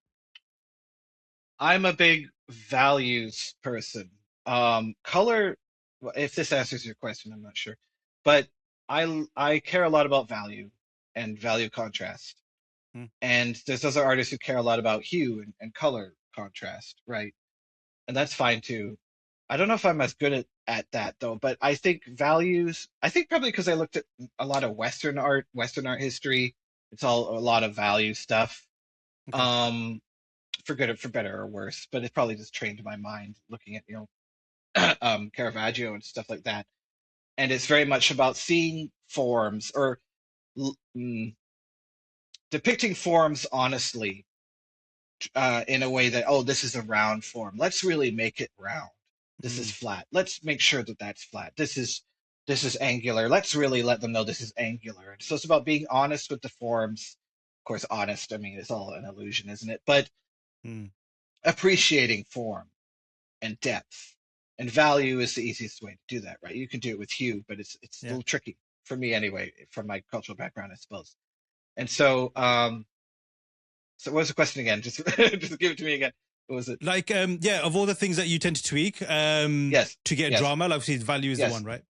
I'm a big values person. Color, well, if this answers your question, I'm not sure, but I care a lot about value and value contrast. Mm, And there's other artists who care a lot about hue and color contrast, right? And that's fine too. I don't know if I'm as good at that though, but I think values, I think probably because I looked at a lot of Western art history, it's all a lot of value stuff. okay. Um, for good or for better or worse, but it probably just trained my mind looking at, Caravaggio and stuff like that. And it's very much about seeing forms or mm, depicting forms honestly, in a way that, oh, this is a round form. Let's really make it round. This is Mm, flat. Let's make sure that that's flat. This is angular. Let's really let them know this is angular. So it's about being honest with the forms. Of course, honest. I mean, it's all an illusion, isn't it? But mm, appreciating form and depth and value is the easiest way to do that, right? You can do it with hue, but it's a yeah. little tricky for me anyway, from my cultural background, I suppose. And so what was the question again? Just just give it to me again. What was it? Like yeah, of all the things that you tend to tweak Yes, to get yes, drama, like obviously value is the yes. one, right?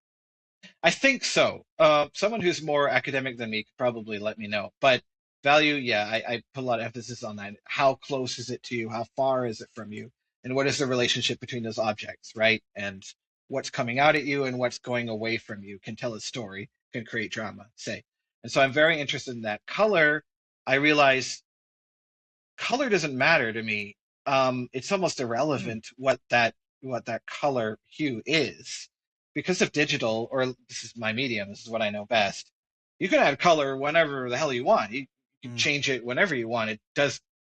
I think so. Someone who's more academic than me could probably let me know. But value, yeah, I put a lot of emphasis on that. How close is it to you? How far is it from you? And what is the relationship between those objects, right? And what's coming out at you and what's going away from you can tell a story, can create drama, say. And so I'm very interested in that. Color, I realize color doesn't matter to me. It's almost Mm, irrelevant what that color hue is because of digital, or this is my medium. This is what I know best. You can add color whenever the hell you want. You can mm, change it whenever you want. It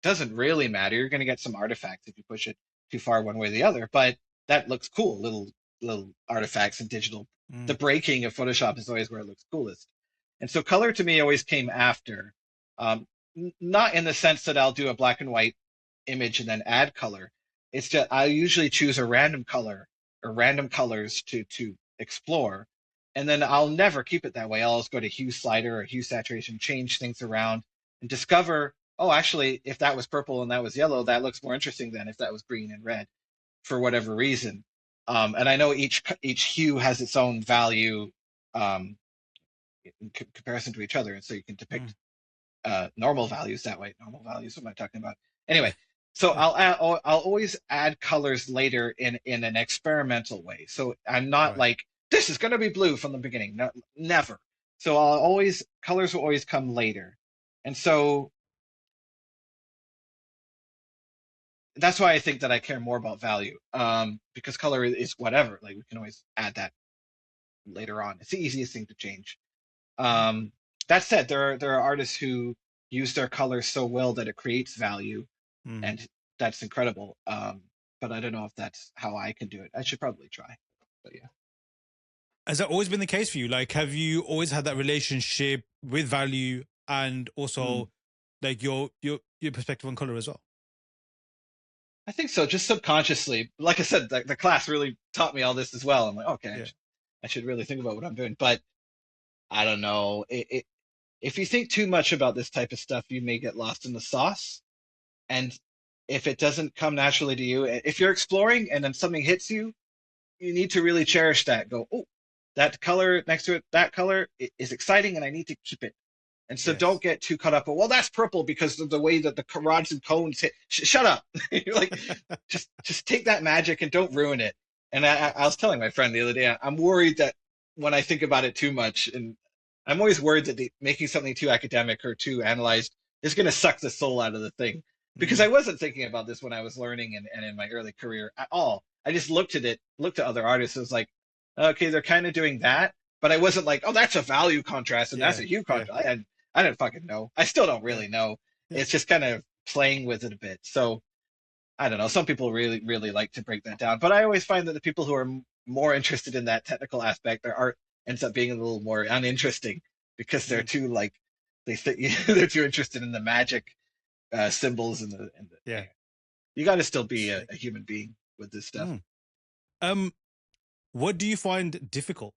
doesn't really matter. You're going to get some artifacts if you push it too far one way or the other, but that looks cool. Little artifacts in digital. The mm, breaking of Photoshop is always where it looks coolest. And so color to me always came after. Um, Not in the sense that I'll do a black and white image and then add color. It's just I usually choose a random color or random colors to explore, and then I'll never keep it that way. I'll always go to hue slider or hue saturation, change things around and discover, oh, actually, if that was purple and that was yellow, that looks more interesting than if that was green and red for whatever reason. And I know each hue has its own value um, in comparison to each other, and so you can Mm. depict normal values that way. Normal values. What am I talking about? Anyway, so I'll always add colors later in an experimental way. So I'm not Right. like this is going to be blue from the beginning. No, never. So I'll always colors will always come later, and so that's why I think that I care more about value. Because color is whatever. Like we can always add that later on. It's the easiest thing to change. Mm. Um, that said, there are artists who use their colors so well that it creates value, Mm. and that's incredible. But I don't know if that's how I can do it. I should probably try. But yeah. Has that always been the case for you? Like, have you always had that relationship with value and Hmm. also like your perspective on color as well? I think so, just subconsciously. Like I said, the class really taught me all this as well. I'm like, okay, Yeah. I should really think about what I'm doing. But I don't know. If you think too much about this type of stuff, you may get lost in the sauce. And if it doesn't come naturally to you, if you're exploring and then something hits you, you need to really cherish that. Go, oh, that color next to it, that color is exciting, and I need to keep it. And so don't Yes. get too caught up. Well, that's purple because of the way that the rods and cones hit. Shut up! You're like, just take that magic and don't ruin it. And I was Yes. telling my friend the other day, I'm worried that when I think about it too much, and I'm always worried that making something too academic or too analyzed is going to suck the soul out of the thing. Because Mm. I wasn't thinking about this when I was learning and in my early career at all. I just looked at it, looked at other artists, and was like, okay, they're kind of doing that, but I wasn't like, oh, that's a value contrast and that's Yeah. a hue Yeah. contrast. I didn't fucking know. I still don't Yeah. really know. Yeah. It's just kind of playing with it a bit. So I don't know. Some people really, really like to break that down, but I always find that the people who are more interested in that technical aspect, their art ends up being a little more uninteresting because they're Mm. too like they think they're too interested in the magic symbols and the Yeah. anyway. You got to still be Interesting. a human being with this stuff. Mm. Um, what do you find difficult?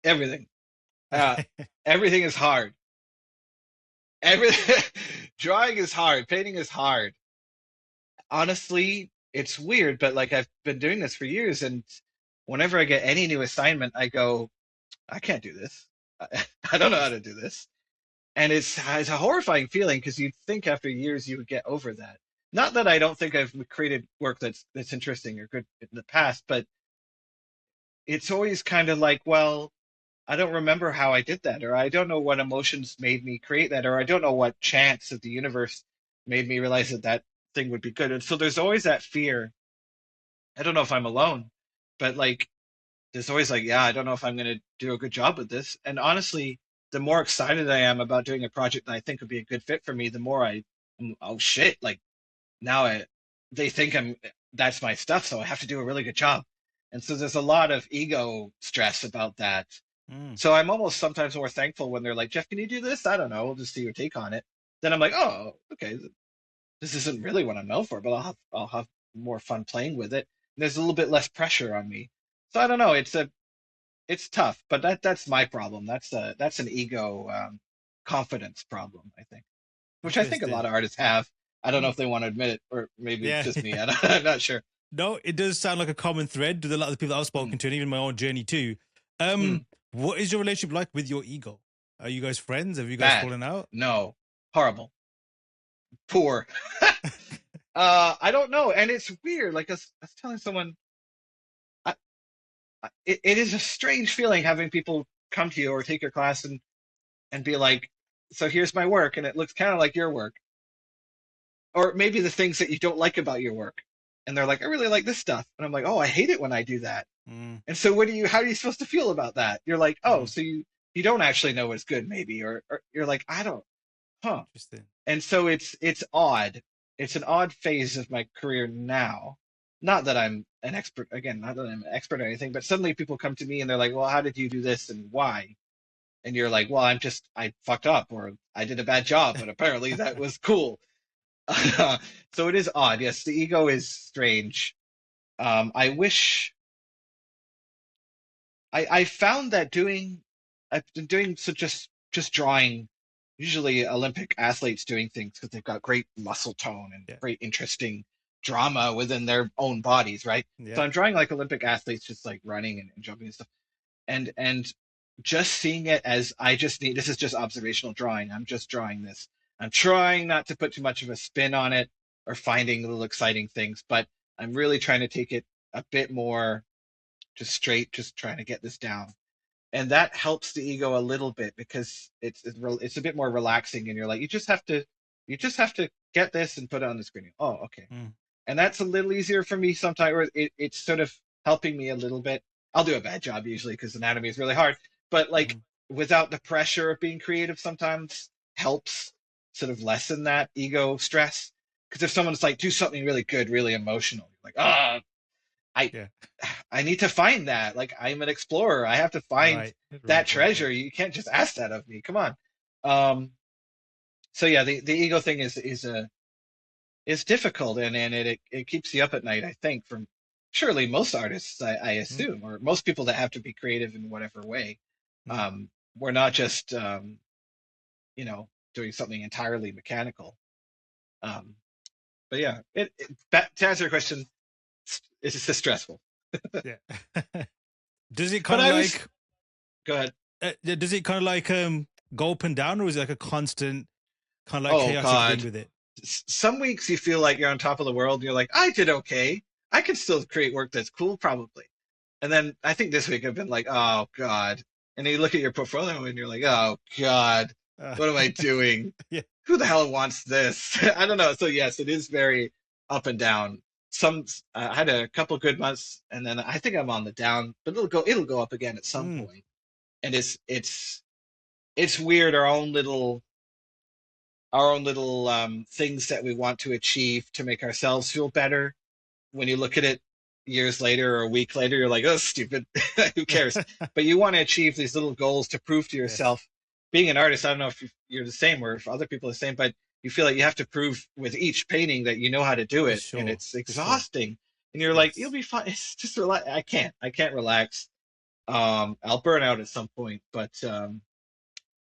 Everything, uh, everything is hard. Everything, drawing is hard. Painting is hard. Honestly, it's weird, but like I've been doing this for years, and whenever I get any new assignment, I go, I can't do this. I don't know how to do this. And it's a horrifying feeling because you'd think after years you would get over that. Not that I don't think I've created work that's interesting or good in the past, but it's always kind of like, well, I don't remember how I did that, or I don't know what emotions made me create that, or I don't know what chance of the universe made me realize that that thing would be good. And so there's always that fear. I don't know if I'm alone, but like there's always like, yeah, I don't know if I'm going to do a good job with this. And honestly, the more excited I am about doing a project that I think would be a good fit for me, the more oh shit, like now they think that's my stuff, so I have to do a really good job. And so there's a lot of ego stress about that. Mm. So I'm almost sometimes more thankful when they're like, Jeff, can you do this? I don't know. We'll just see your take on it. Then I'm like, oh, okay, this isn't really what I'm known for, but I'll have more fun playing with it. And there's a little bit less pressure on me. So I don't know. It's tough, but that's my problem. That's an ego confidence problem, I think, which I think a Interesting. lot of artists have. I don't know Mm. if they want to admit it, or maybe it's Yeah. just me. I'm not sure. No, it does sound like a common thread with a lot of the people that I've Mm, spoken to, and even my own journey too. mm, What is your relationship like with your ego? Are you guys friends? Have you guys bad. fallen out? No. Horrible. Poor. I don't know, and it's weird. Like I was telling someone, I, it is a strange feeling having people come to you or take your class and be like, "So here's my work," and it looks kind of like your work, or maybe the things that you don't like about your work, and they're like, "I really like this stuff," and I'm like, "Oh, I hate it when I do that." Mm. And so, how are you supposed to feel about that? You're like, "Oh, Mm. so you don't actually know what's good, maybe," or you're like, "I don't, huh?" Interesting. And so it's odd. It's an odd phase of my career now. Not that I'm an expert, again, not that I'm an expert or anything, but suddenly people come to me and they're like, "Well, how did you do this and why?" And you're like, "Well, I fucked up or I did a bad job, but apparently that was cool." So it is odd. Yes, the ego is strange. I wish I found that I've been doing so just drawing usually Olympic athletes doing things because they've got great muscle tone and Yeah. great interesting drama within their own bodies, right? So Yeah. I'm drawing like Olympic athletes just like running and jumping and stuff. And just seeing it as I just need, this is just observational drawing. I'm just drawing this. I'm trying not to put too much of a spin on it or finding little exciting things, but I'm really trying to take it a bit more just straight, just trying to get this down. And that helps the ego a little bit because it's a bit more relaxing, and you're like, you just have to get this and put it on the screen. Oh, okay. Mm. And that's a little easier for me sometimes, or it's sort of helping me a little bit. I'll do a bad job usually because anatomy is really hard, but like Mm. without the pressure of being creative sometimes helps sort of lessen that ego stress. Because if someone's like, do something really good, really emotional, like, I Yeah. I need to find that. Like I'm an explorer. I have to find Right. that Right. Right. treasure. Right. You can't just ask that of me. Come on. Um, so yeah, the ego thing is difficult, and it keeps you up at night, I think, from surely most artists, I Mm. assume, or most people that have to be creative in whatever way. Mm. We're not just doing something entirely mechanical. Um, but yeah, back to answer your question, it's just stressful. Yeah. Does it But kind of I was like go ahead. does it kind of like go up and down, or is it like a constant kind of like Oh chaotic thing God, with it? some weeks you feel like you're on top of the world and you're like, I did okay. I can still create work that's cool, probably. And then I think this week I've been like, oh God. And you look at your portfolio and you're like, oh God, Uh, what am I doing? yeah. Who the hell wants this? I don't know. So yes, it is very up and down. Some I had a couple good months, and then I think I'm on the down, but it'll go up again at some Mm. point. And it's weird. Our own little things that we want to achieve to make ourselves feel better. When you look at it years later or a week later, you're like, oh, stupid. Who cares? But you want to achieve these little goals to prove to Yes. yourself. Being an artist, I don't know if you're the same or if other people are the same, but you feel like you have to prove with each painting that you know how to do For it, and sure. it's For sure. exhausting. And you're like, you'll Yes. be fine. It's just relax. I can't relax. I'll burn out at some point, but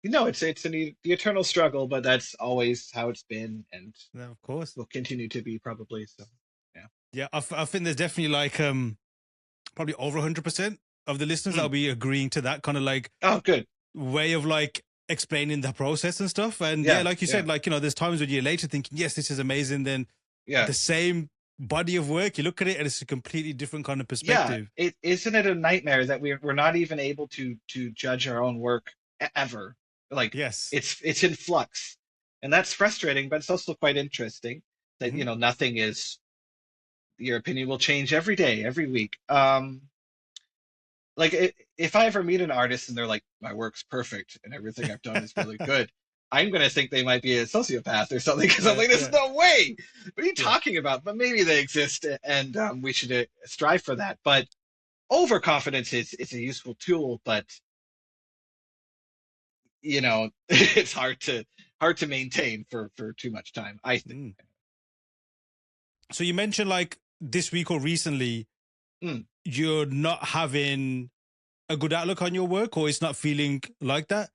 the eternal struggle. But that's always how it's been, and No, of course. will continue to be probably. So, yeah. Yeah. I think there's definitely like probably over 100% of the listeners that'll Mm. be agreeing to that kind of like Oh, good. way of like explaining the process and stuff. And yeah, Yeah, like you yeah, said, like, there's times when you're later thinking, yes, this is amazing. Then yeah. the same body of work, you look at it and it's a completely different kind of Yeah, perspective. it isn't it a nightmare that we're not even able to judge our own work ever. Like Yes. it's in flux. And that's frustrating, but it's also quite interesting that Hmm. nothing is your opinion will change every day, every week. Like if I ever meet an artist and they're like, my work's perfect and everything I've done is really good, I'm gonna think they might be a sociopath or something because I'm Yeah. like, there's Yeah. no way. What are you Yeah. talking about? But maybe they exist, and we should strive for that. But overconfidence is a useful tool, but it's hard to maintain for too much time, I think. Mm. So you mentioned like this week or recently, Mm. you're not having a good outlook on your work, or it's not feeling like that.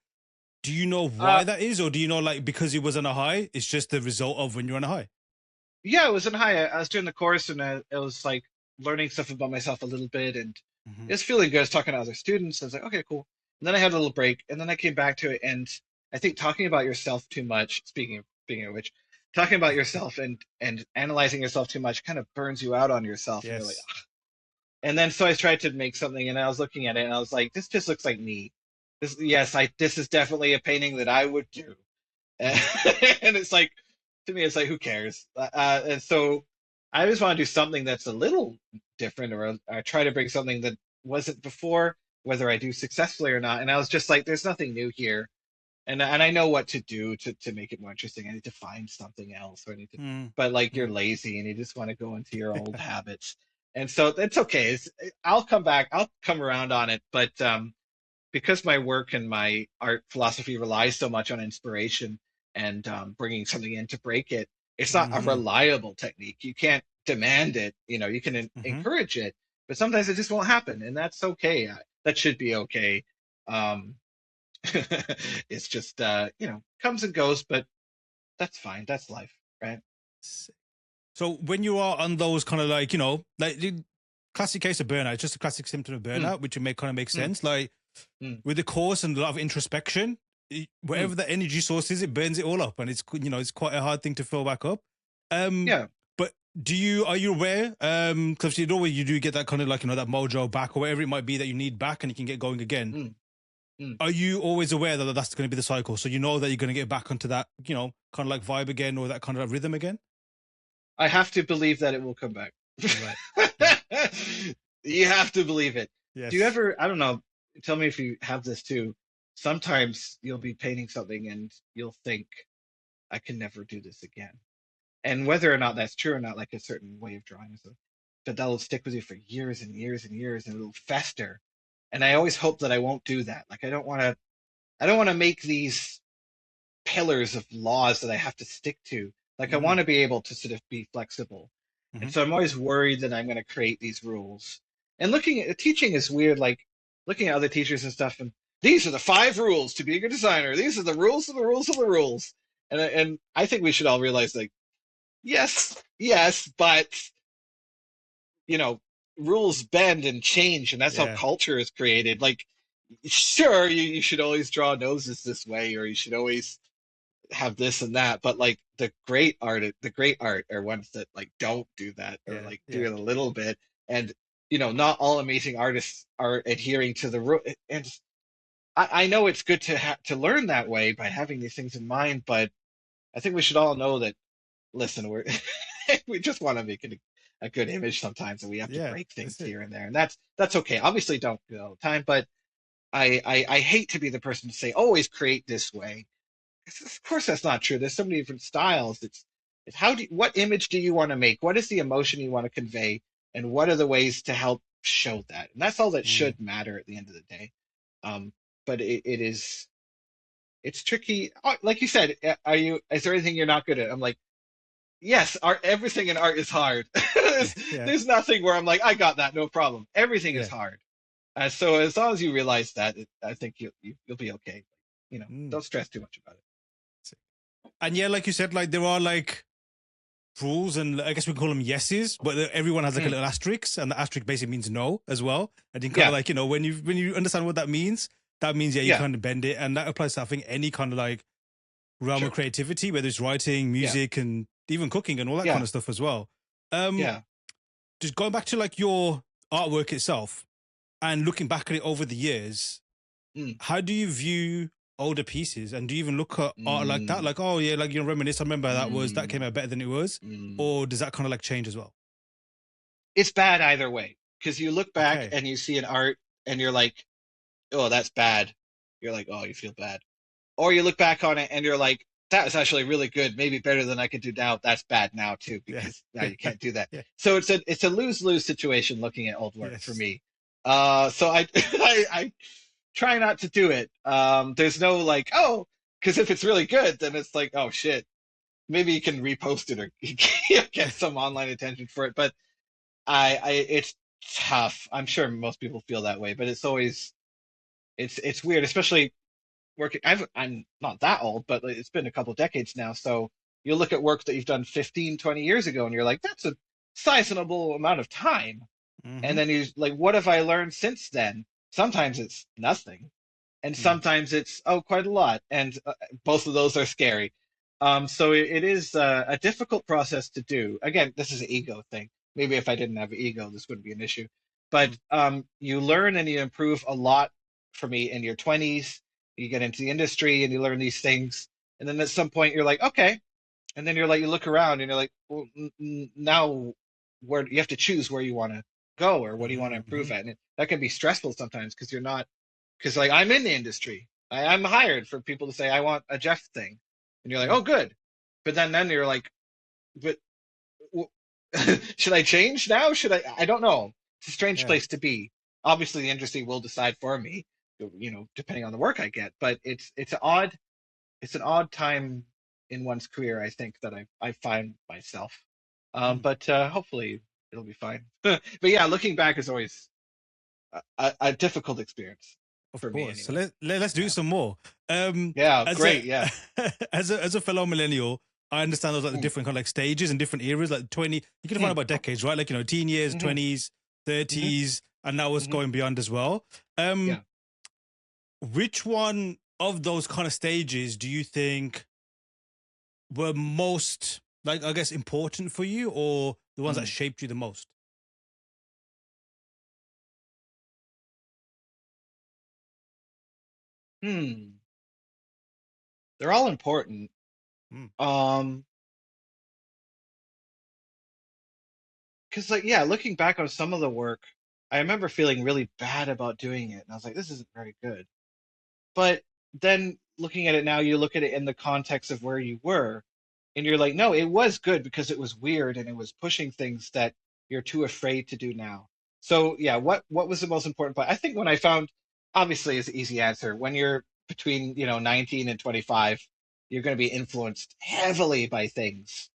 Do you know Uh, why that is, or do you know like because it was on a high, it's just the result of when you're on a high? yeah, it was in high. I was doing the course, and it was like learning stuff about myself a little bit, and Hmm. it was feeling good. I was talking to other students. I was like, okay, cool. And then I had a little break, and then I came back to it, and I think talking about yourself too much. Speaking of which, talking about yourself and analyzing yourself too much kind of burns you out on yourself, and you're like, Yes. and then so I tried to make something, and I was looking at it, and I was like, this just looks like me. This is definitely a painting that I would do. And, Hmm. and it's like, to me, it's like, who cares? And so I always want to do something that's a little different, or I try to bring something that wasn't before, whether I do successfully or not. And I was just like, there's nothing new here. And I know what to do to make it more interesting. I need to find something else, or I need to, Mm. but like you're Mm. lazy and you just want to go into your old habits. And so it's okay. I'll come back. I'll come around on it. But because my work and my art philosophy relies so much on inspiration and bringing something in to break it, it's not a Hmm. reliable technique. You can't demand it. You can Hmm. encourage it, but sometimes it just won't happen, and that's okay. That should be okay. Um, It's just comes and goes, but that's fine. That's life, right? So when you are on those kind of like, like the classic case of burnout, it's just a classic symptom of Mm, burnout, which would make kind of make mm, sense. Like mm, with the course and a lot of introspection, mm. whatever the energy source is, it burns it all up, and it's quite a hard thing to fill back up. Um, Yeah. but are you aware? Because you do get that kind of like that mojo back or whatever it might be that you need back, and you can get going again. Mm, mm. Are you always aware that that's going to be the cycle? So you know that you're going to get back onto that, kind of like vibe again or that kind of rhythm again. I have to believe that it will come back. Right. Yeah. You have to believe it. Do you Yes. ever, I don't know, tell me if you have this too. Sometimes you'll be painting something and you'll think, I can never do this again. And whether or not that's true or not, like a certain way of drawing, so, but that'll stick with you for years and years and years and it'll fester. And I always hope that I won't do that. Like I don't want to make these pillars of laws that I have to stick to. Like I Mm-hmm. want to be able to sort of be flexible. Mm-hmm. And so I'm always worried that I'm going to create these rules. And looking at teaching is weird, like looking at other teachers and stuff, and these are the 5 rules to be a good designer. These are the rules of the rules of the rules. And I think we should all realize like, yes, yes, but you know, rules bend and change, and that's how Yeah. culture is created. Like, sure, you should always draw noses this way, or you should always have this and that, but like the great art are ones that like don't do that or Yeah. like do Yeah. it a little bit. And not all amazing artists are adhering to the rule. And I know it's good to learn that way by having these things in mind, but I think we should all know that, listen, we're we just want to make it a good image sometimes, and we have to Yeah. break things That's it. here and there, and that's okay. Obviously, don't do it all the time, but I hate to be the person to say always create this way. Of course, that's not true. There's so many different styles. It's what image do you want to make? What is the emotion you want to convey? And what are the ways to help show that? And that's all that Mm. should matter at the end of the day. Um, but it's tricky. Like you said, is there anything you're not good at? I'm like, yes, everything in art is hard. Yeah. Yeah. There's nothing where I'm like, I got that, no problem. Everything is Yeah. hard. So as long as you realize that, I think you'll be okay. Mm. Don't stress too much about it. And yeah, like you said, like there are like rules, and I guess we call them yeses, but everyone has like a Mm, little asterisk, and the asterisk basically means no as well. And you kind of yeah, like when you understand what that means yeah, you yeah, kind of bend it, and that applies to I think any kind of like realm of sure. creativity, whether it's writing, Yeah, music, and even cooking and all that kind yeah, of stuff as well. Um, yeah. just going back to like your artwork itself and looking back at it over the years, Mm, how do you view older pieces, and do you even look at art like that, mm, like oh yeah, like reminisce, I remember that came mm, out better than it was, mm. or does that kind of like change as well? It's bad either way because you look back Okay. and you see an art and you're like, oh, that's bad. You're like, oh, you feel bad. Or you look back on it and you're like, that was actually really good, maybe better than I could do now. That's bad now too Yeah. because now you can't do that. Yeah. So it's a lose-lose situation looking at old work for Yes. me. So I try not to do it. There's no like, oh, because if it's really good, then it's like, oh shit, maybe you can repost it or get some online attention for it. But it's tough. I'm sure most people feel that way, but it's weird, especially working. I'm not that old, but it's been a couple decades now. So you look at work that you've done 15, 20 years ago, and you're like, that's a sizable amount of time. And Mm-hmm. then you like, what have I learned since then? Sometimes it's nothing, and Mm. sometimes it's quite a lot, and both of those are scary. So it is a difficult process to do. Again, this is an ego thing. Maybe if I didn't have an ego, this wouldn't be an issue. But Mm. you learn and you improve a lot for me in your 20s. You get into the industry and you learn these things, and then at some point you're like, okay, and then you're like, you look around and you're like, well, now where you have to choose where you want to go or what do you want to Mm-hmm. improve at, and that can be stressful sometimes because you're not because like I'm in the industry. I'm hired for people to say I want a Jeff thing, and you're like, Yeah. oh, good. But then you're like, but should I change now? Should I? I don't know. It's a strange Yeah. place to be. Obviously, the industry will decide for me, depending on the work I get. But it's an odd time in one's career. I think that I find myself. Mm. But hopefully it'll be fine. But yeah, looking back is always a difficult experience. Of for me course. So anyway. let's do Yeah. some more. Yeah, As a great. Yeah. as a fellow millennial, I understand those like the Mm, different kind of like stages and different eras. Like 20, you can find mm, about decades, right? Like teen years, mm-hmm, 20s, mm-hmm, 30s, and now it's mm-hmm. going beyond as well. Um, Yeah. which one of those kind of stages do you think were most like I guess important for you, or the ones that Mm. shaped you the most? Hmm. They're all important. Mm, Um, because like yeah, looking back on some of the work, I remember feeling really bad about doing it, and I was like, this isn't very good. But then looking at it now, you look at it in the context of where you were, and you're like, no, it was good because it was weird and it was pushing things that you're too afraid to do now. So yeah, what was the most important part? I think when I found, obviously, is the easy answer. When you're between 19 and 25, you're going to be influenced heavily by things,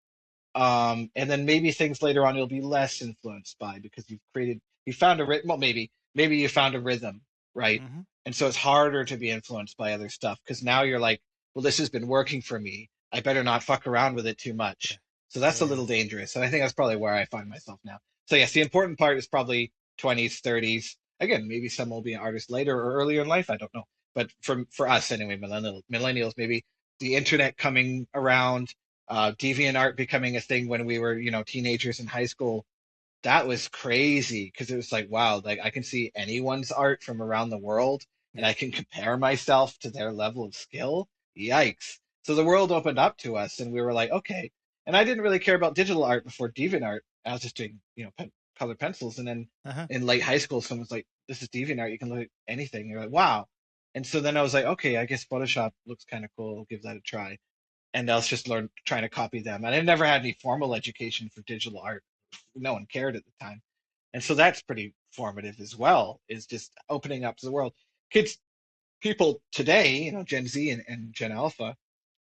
and then maybe things later on you'll be less influenced by because you found a rhythm. Well, maybe you found a rhythm, right? mm-hmm. And so it's harder to be influenced by other stuff because now you're like, well, this has been working for me. I better not fuck around with it too Yeah, much. So that's a yeah, little dangerous. And I think that's probably where I find myself now. So yes, the important part is probably 20s, 30s. Again, maybe some will be an artist later or earlier in life. I don't know. But for us anyway, millennials, maybe the internet coming around, deviant art becoming a thing when we were teenagers in high school. That was crazy because it was like, wow, like I can see anyone's art from around the world and yeah, I can compare myself to their level of skill. Yikes. So the world opened up to us and we were like, okay. And I didn't really care about digital art before deviant art. I was just doing colored pencils. And then uh-huh. in late high school someone's like, this is deviant art, you can look at anything. You're like, wow. And so then I was like, okay, I guess Photoshop looks kind of cool. I'll give that a try. And I was just learn trying to copy them. And I never had any formal education for digital art. No one cared at the time. And so that's pretty formative as well, is just opening up to the world. Kids, people today, Gen Z and Gen Alpha,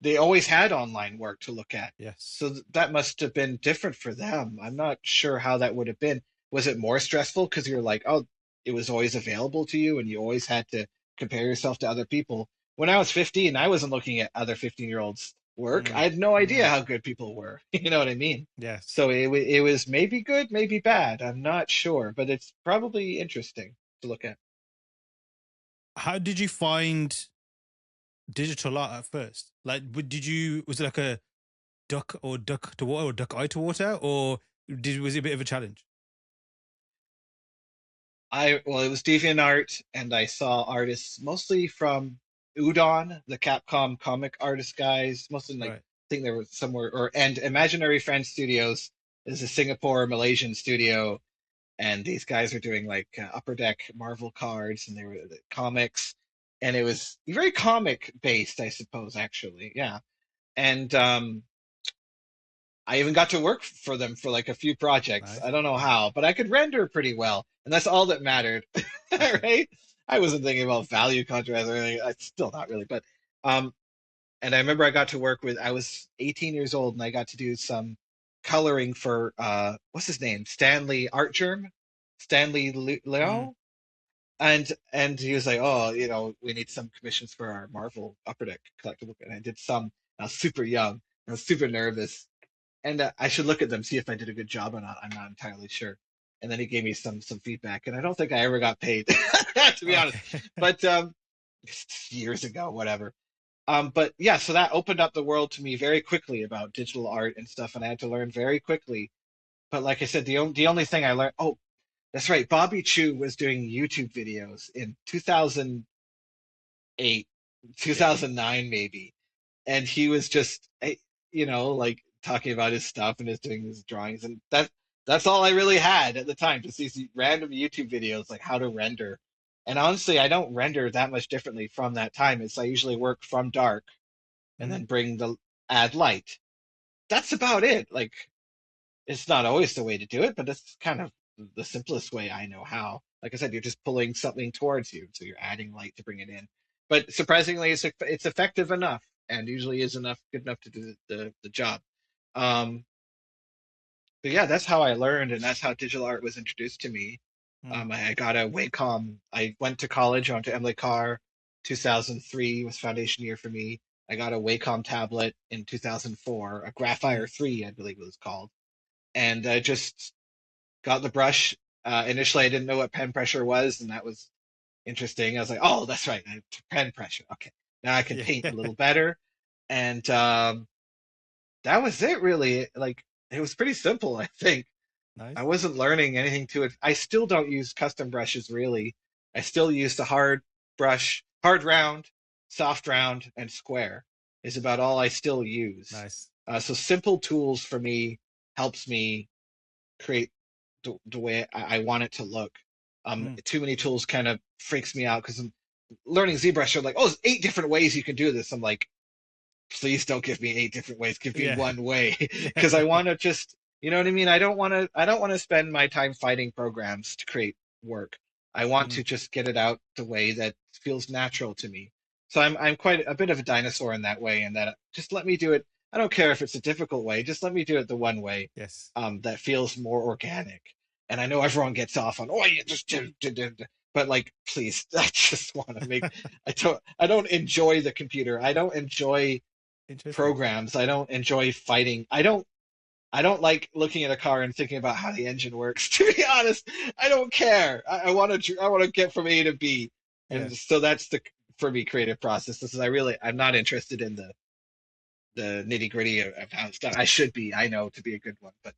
they always had online work to look at. Yes. So that must have been different for them. I'm not sure how that would have been. Was it more stressful because you're like, oh, it was always available to you and you always had to compare yourself to other people? When I was 15, I wasn't looking at other 15-year-olds work. I Mm, had no idea mm, how good people were. You know what I mean? yes. So it was maybe good, maybe bad. I'm not sure, but it's probably interesting to look at. How did you find digital art at first? Like, did you was it like a duck to water or duck eye to water, or was it a bit of a challenge? Well, it was DeviantArt, and I saw artists mostly from Udon, the Capcom comic artist guys. Mostly like Right. I think there was somewhere and Imaginary Friend Studios is a Singapore Malaysian studio, and these guys are doing like Upper Deck Marvel cards, and they were the comics, and it was very comic based, I suppose, actually, yeah. And I even got to work for them for like a few projects. I Nice. don't know how, but I could render pretty well, and that's all that mattered, right? I wasn't thinking about value contrast or anything. I still not really, but um, and I remember I got to work with. I was 18 years old, and I got to do some coloring for what's his name, Stanley Artgerm, Stanley Mm, Leo, and he was like, oh, we need some commissions for our Marvel Upper Deck collectible, and I did some. I was super young. I was super nervous and I should look at them, see if I did a good job or not. I'm not entirely sure. And then he gave me some feedback, and I don't think I ever got paid, to be honest. okay. But years ago, whatever. But yeah, so that opened up the world to me very quickly about digital art and stuff, and I had to learn very quickly. But like I said, the only thing I learned, oh, that's right, Bobby Chu was doing YouTube videos in 2008, Yeah. 2009 maybe, and he was just like talking about his stuff and his doing his drawings, and that's all I really had at the time, just these random YouTube videos like how to render. And honestly, I don't render that much differently from that time. It's I usually work from dark and Mm, then add light. That's about it. Like it's not always the way to do it, but it's kind of the simplest way I know how. Like I said, you're just pulling something towards you, so you're adding light to bring it in. But surprisingly, it's effective enough, and usually is good enough to do the job. Um, but yeah, that's how I learned, and that's how digital art was introduced to me. Mm. I got a Wacom. I went to college. I went to Emily Carr. 2003 was foundation year for me. I got a Wacom tablet in 2004, a Mm. Graphire 3, I believe it was called, and I just got the brush. Initially, I didn't know what pen pressure was, and that was interesting. I was like, oh, that's right, pen pressure. Okay, now I can Yeah. paint a little better, and that was it. Really, like it was pretty simple. I think I Nice. wasn't learning anything to it. I still don't use custom brushes really. I still use the hard brush, hard round, soft round, and square is about all I still use. Nice. So simple tools for me helps me create the way I want it to look. Mm. Too many tools kind of freaks me out because I'm learning ZBrush. They're like, oh, there's 8 different ways you can do this. I'm like, please don't give me 8 different ways. Give me Yeah. one way Yeah. because I want to just, you know what I mean? I don't want to. I don't want to spend my time fighting programs to create work. I want Mm. to just get it out the way that feels natural to me. So I'm quite a bit of a dinosaur in that way, and that just let me do it. I don't care if it's a difficult way. Just let me do it the one way Yes. that feels more organic. And I know everyone gets off on, oh, you just but like, please, I just want to make. I don't enjoy the computer. I don't enjoy Interesting. programs. I don't enjoy fighting. I don't like looking at a car and thinking about how the engine works. To be honest, I don't care. I want to get from A to B, Yeah. and so that's the for me creative process. This is I'm not interested in the nitty gritty of how it's done. I should be. I know to be a good one, but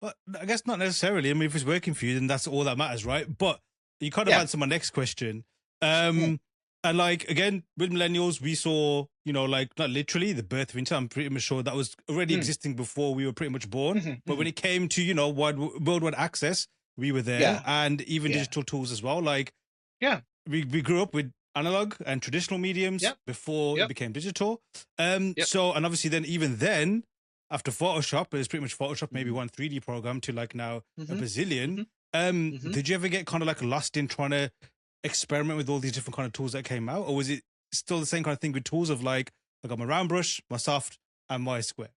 But I guess not necessarily. I mean, if it's working for you, then that's all that matters, right? But you kind of yeah. answered my next question. Mm, And like again, with millennials, we saw, like not literally the birth of internet. I'm pretty much sure that was already mm, existing before we were pretty much born. But when mhm. it came to, worldwide access, we were there, Yeah, and even yeah, digital tools as well. Like yeah, we grew up with analog and traditional mediums yep, before it yep, became digital. yep. So and obviously then after Photoshop, it was pretty much Photoshop, maybe Hmm. one 3D program to like now a Hmm. bazillion. Hmm. Hmm. Did you ever get kind of like lost in trying to experiment with all these different kind of tools that came out, or was it still the same kind of thing with tools of like I got my round brush, my soft, and my square?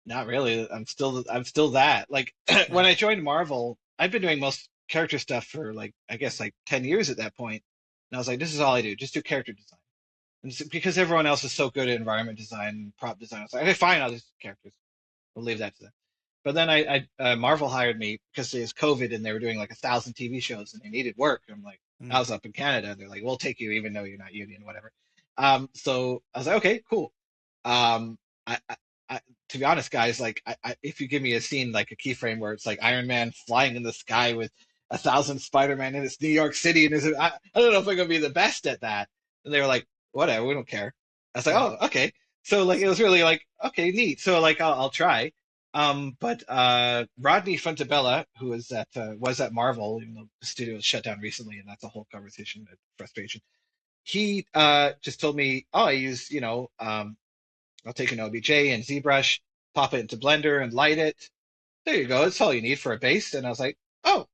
Not really. I'm still that. Like when Yeah. I joined Marvel, I've been doing most character stuff for like I guess like 10 years at that point. And I was like, this is all I do. Just do character design. And because everyone else is so good at environment design and prop design, I was like, okay, fine, I'll just do characters. We'll leave that to them. But then Marvel hired me because it was COVID and they were doing like 1,000 TV shows and they needed work. And I'm like, I Mm. was up in Canada. And they're like, we'll take you even though you're not union, whatever. So I was like, okay, cool. Um, I, to be honest, guys, like if you give me a scene like a keyframe where it's like Iron Man flying in the sky with 1,000 Spider-Man and it's New York City and I don't know if I'm gonna be the best at that. And they were like, whatever, we don't care. I was like, Yeah. oh, okay. So like it was really like, okay, neat. So like I'll try. But Rodney Fontabella, who was at Marvel, even though the studio was shut down recently, and that's a whole conversation of frustration. He just told me, oh, I use I'll take an OBJ and ZBrush, pop it into Blender and light it. There you go. That's all you need for a base. And I was like, oh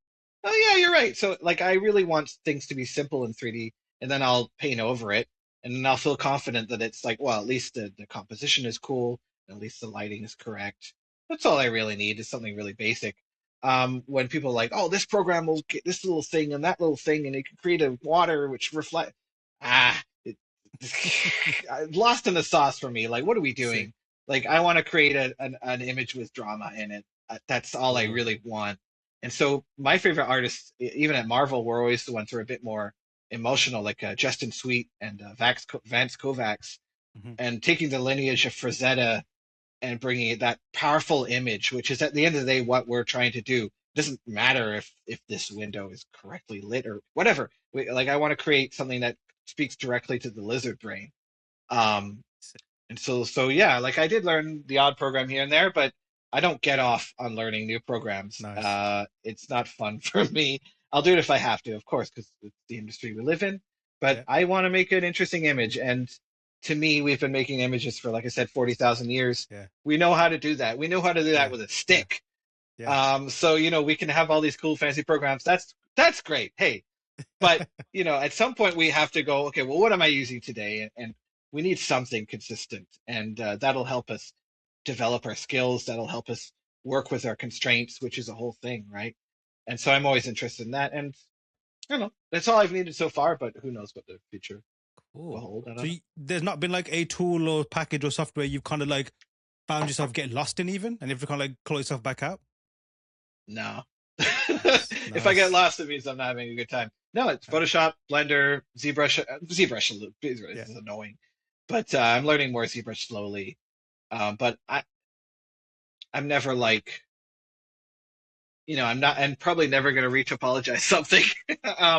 yeah, you're right. So like, I really want things to be simple in 3D, and then I'll paint over it, and then I'll feel confident that it's like, well, at least the composition is cool, at least the lighting is correct. That's all I really need is something really basic. When people are like, oh, this program will get this little thing and that little thing, and it can create a water which reflect. It, lost in the sauce for me. Like, what are we Sick. doing? Like, I want to create an image with drama in it. That's all I Cool. really want. And so my favorite artists, even at Marvel, were always the ones who are a bit more emotional, like Justin Sweet and Vance Kovacs, Hmm. and taking the lineage of Frazetta and bringing it that powerful image, which is at the end of the day what we're trying to do. It doesn't matter if this window is correctly lit or whatever. Like I want to create something that speaks directly to the lizard brain. Um, and so yeah, like I did learn the odd program here and there, but I don't get off on learning new programs. Nice. It's not fun for me. I'll do it if I have to, of course, because it's the industry we live in. But Yeah. I want to make an interesting image, and to me, we've been making images for, like I said, 40,000 years. Yeah. We know how to do that. We know how to do that Yeah. with a Yeah. stick. Yeah. So we can have all these cool fancy programs. That's great. Hey, but at some point we have to go, okay, well, what am I using today? And we need something consistent, and that'll help us develop our skills. That'll help us work with our constraints, which is a whole thing, right? And so I'm always interested in that. And I don't know. That's all I've needed so far, but who knows what the future will Cool. hold. I So don't know. there's not been like a tool or package or software you've kind of like found yourself getting lost in even, and you have to kind of like claw yourself back out. No. Nice, If I get nice. lost, it means I'm not having a good time. No, it's Photoshop, Blender, ZBrush. ZBrush Yeah. is annoying, but I'm learning more ZBrush slowly. But I'm never like, I'm not, I'm probably never going to retopologize something.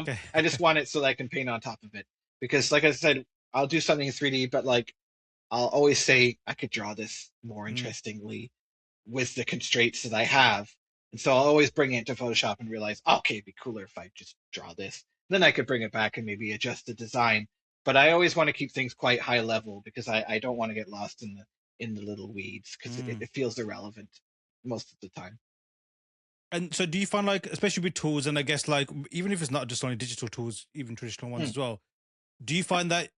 Okay. I just want it so that I can paint on top of it. Because, like I said, I'll do something in 3D, but like I'll always say I could draw this more Mm, interestingly with the constraints that I have. And so I'll always bring it to Photoshop and realize, okay, it'd be cooler if I just draw this. Then I could bring it back and maybe adjust the design. But I always want to keep things quite high level because I don't want to get lost in the little weeds because mm. it feels irrelevant most of the time. And so, do you find like, especially with tools, and I guess like even if it's not just only digital tools, even traditional ones Hmm. as well, do you find that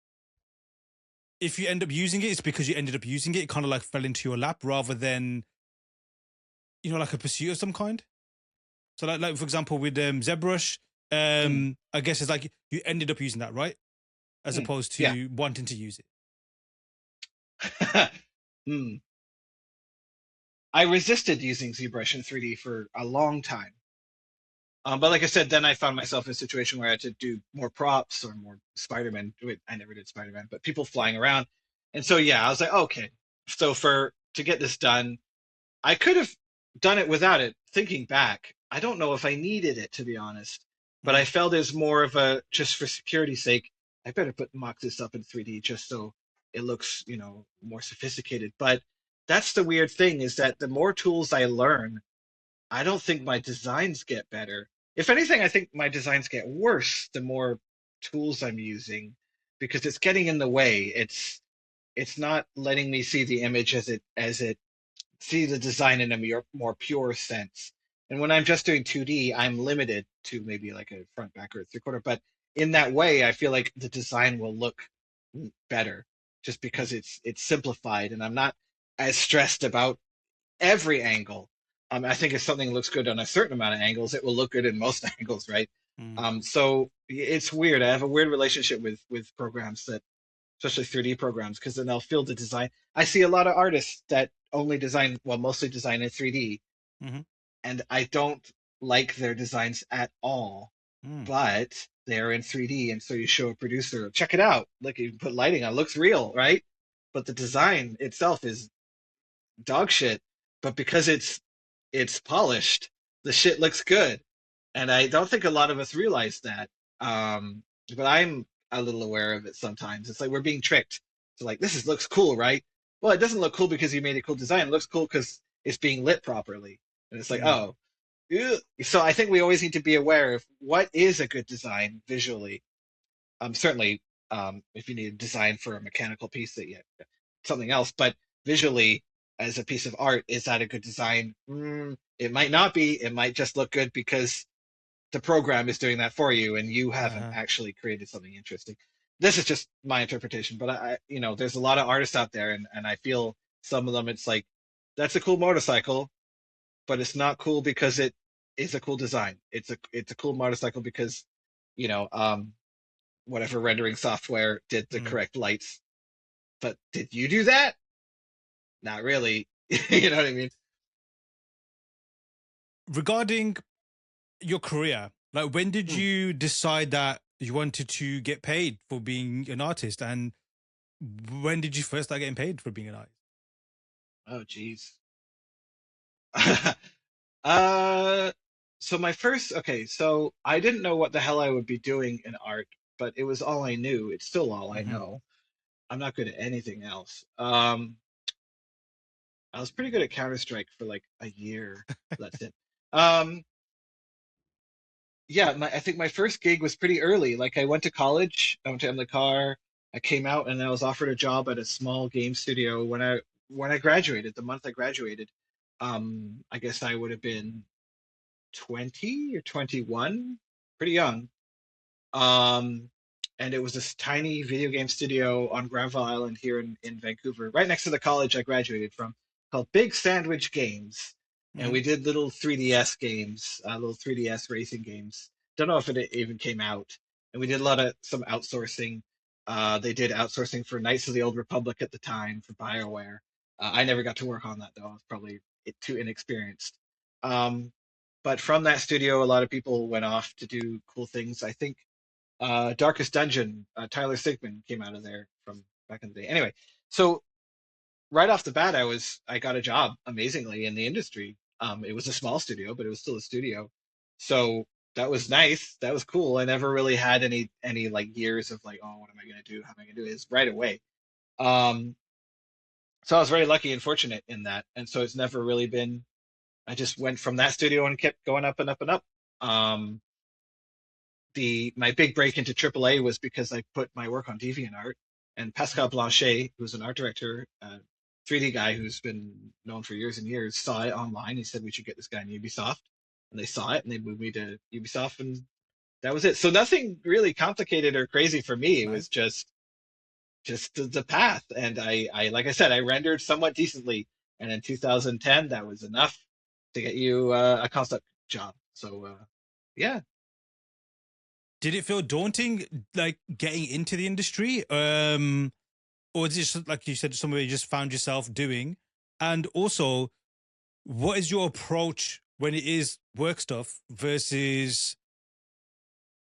if you end up using it, it's because you ended up using it, it kind of like fell into your lap rather than like a pursuit of some kind? So like for example with ZBrush, Hmm. I guess it's like you ended up using that, right? As Hmm. opposed Yeah. to wanting to use it. Hmm. I resisted using ZBrush in 3D for a long time. But like I said, then I found myself in a situation where I had to do more props or more Spider-Man. Wait, I never did Spider-Man, but people flying around. And so yeah, I was like, okay. So for to get this done, I could have done it without it. Thinking back, I don't know if I needed it to be honest, but I Mm, felt as more of a just for security's sake, I better mock this up in 3D just so it looks, more sophisticated. But that's the weird thing is that the more tools I learn, I don't think my designs get better. If anything, I think my designs get worse the more tools I'm using because it's getting in the way. It's not letting me see the image as it see the design in a more pure sense. And when I'm just doing 2D, I'm limited to maybe like a front, back, or three quarter. But in that way, I feel like the design will look better just mm, because it's simplified and I'm not as stressed about every angle. I think if something looks good on a certain amount of angles, it will look good in most angles, right? mm, So it's weird. I have a weird relationship with programs that, especially 3D programs, because then they'll feel the design. I see a lot of artists that only design, well, mostly design in 3D, mhm, and I don't like their designs at all. mm, But they're in 3D, and so you show a producer, check it out. Look, you put lighting on, it looks real, right? But the design itself is dog shit, but because it's polished, the shit looks good. And I don't think a lot of us realize that. But I'm a little aware of it sometimes. It's like we're being tricked. So like looks cool, right? Well, it doesn't look cool because you made a cool design. It looks cool because it's being lit properly. And it's like, mm. oh. Ew. So I think we always need to be aware of what is a good design visually. Certainly, if you need a design for a mechanical piece that you something else, but visually as a piece of art, is that a good design? It might not be. It might just look good because the program is doing that for you and you haven't Uh-huh. actually created something interesting. This is just my interpretation, but there's a lot of artists out there, and I feel some of them, it's like, that's a cool motorcycle, but it's not cool because it is a cool design. It's a cool motorcycle because, you know, um, whatever rendering software did the Mm. correct lights. But did you do that? Not really. You know what I mean? Regarding your career, like when did Hmm. you decide that you wanted to get paid for being an artist, and when did you first start getting paid for being an artist? Oh, geez. uh, so okay, so I didn't know what the hell I would be doing in art, but it was all I knew. It's still all I Mm-hmm. know. I'm not good at anything else. I was pretty good at Counter-Strike for like a year. That's it. Um, yeah, I think my first gig was pretty early. Like I went to college, I went to MLCAR, I came out and I was offered a job at a small game studio when I graduated, the month I graduated. I guess I would have been 20 or 21, pretty young. Um, and it was this tiny video game studio on Granville Island here in Vancouver, right next to the college I graduated from, called Big Sandwich Games. and Hmm. we did little 3DS games, little 3DS racing games. Don't know if it even came out. And we did a lot of some outsourcing. They did outsourcing for Knights of the Old Republic at the time for BioWare. I never got to work on that though. I was probably too inexperienced. Um, but from that studio, a lot of people went off to do cool things. I think Darkest Dungeon, Tyler Sigmund came out of there from back in the day. Anyway, so right off the bat, I got a job amazingly in the industry. It was a small studio, but it was still a studio, so that was nice. That was cool. I never really had any like years of like, oh, what am I gonna do? How am I gonna do this right away? Um, so I was very lucky and fortunate in that, and so it's never really been. I just went from that studio and kept going up and up and up. Um, the my big break into AAA was because I put my work on DeviantArt, and Pascal Blanchet, who's an art director, 3D guy who's been known for years and years, saw it online. He said we should get this guy in Ubisoft, and they saw it and they moved me to Ubisoft, and that was it. So nothing really complicated or crazy for me. It was Nice. just the path, and I like I said, I rendered somewhat decently, and in 2010 that was enough to get you a concept job. So yeah. Did it feel daunting, like getting into the industry? Or is it just like you said, somewhere you just found yourself doing? And also, what is your approach when it is work stuff versus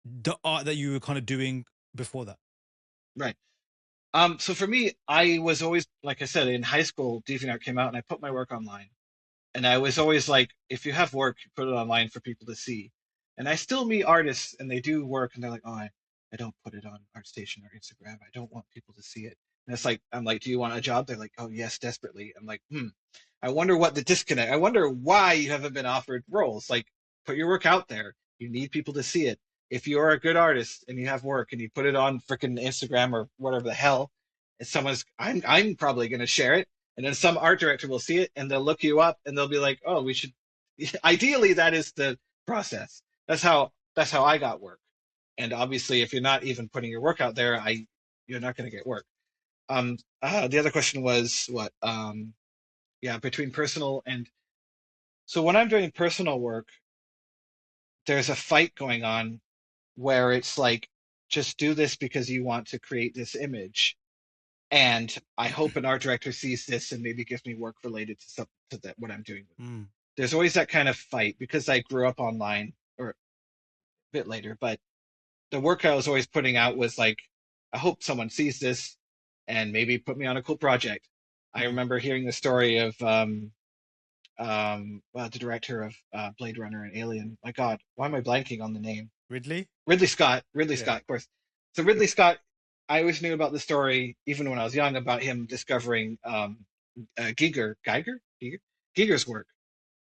the art that you were kind of doing before that? Right. So for me, I was always, like I said, in high school, DeviantArt came out and I put my work online. And I was always like, if you have work, you put it online for people to see. And I still meet artists and they do work and they're like, oh, I don't put it on ArtStation or Instagram. I don't want people to see it. And it's like, I'm like, do you want a job? They're like, oh, yes, desperately. I'm like, I wonder what the disconnect, I wonder why you haven't been offered roles. Like, put your work out there. You need people to see it. If you're a good artist and you have work and you put it on freaking Instagram or whatever the hell, and I'm probably going to share it, and then some art director will see it and they'll look you up and they'll be like, oh, we should. Ideally, that is the process. That's how I got work. And obviously, if you're not even putting your work out there, you're not going to get work. The other question was what? Yeah, between personal and so when I'm doing personal work, there's a fight going on where it's like, just do this because you want to create this image, and I hope an art director sees this and maybe gives me work related to that what I'm doing. Mm. There's always that kind of fight because I grew up online or a bit later, but the work I was always putting out was like, I hope someone sees this and maybe put me on a cool project. I Mm. remember hearing the story of the director of Blade Runner and Alien. My God, why am I blanking on the name? Ridley? Ridley Scott. Ridley Yeah. Scott, of course. So Ridley Scott, I always knew about the story, even when I was young, about him discovering Giger's work,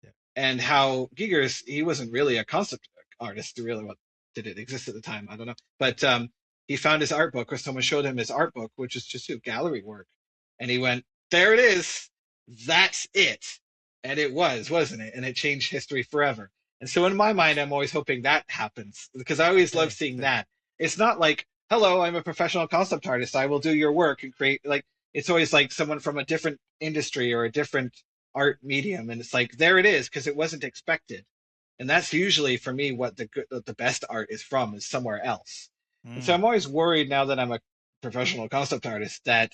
Yeah. and how Giger's he wasn't really a concept artist. Really, what did it exist at the time? I don't know, but he found his art book, or someone showed him his art book, which is just gallery work, and he went, "There it is, that's it," and it was, wasn't it? And it changed history forever. And so in my mind, I'm always hoping that happens because I always love Same. seeing Same. that. It's not like, "Hello, I'm a professional concept artist. I will do your work and create." Like it's always like someone from a different industry or a different art medium, and it's like there it is because it wasn't expected, and that's usually for me what the best art is from is somewhere else. And so Mm. I'm always worried now that I'm a professional concept artist that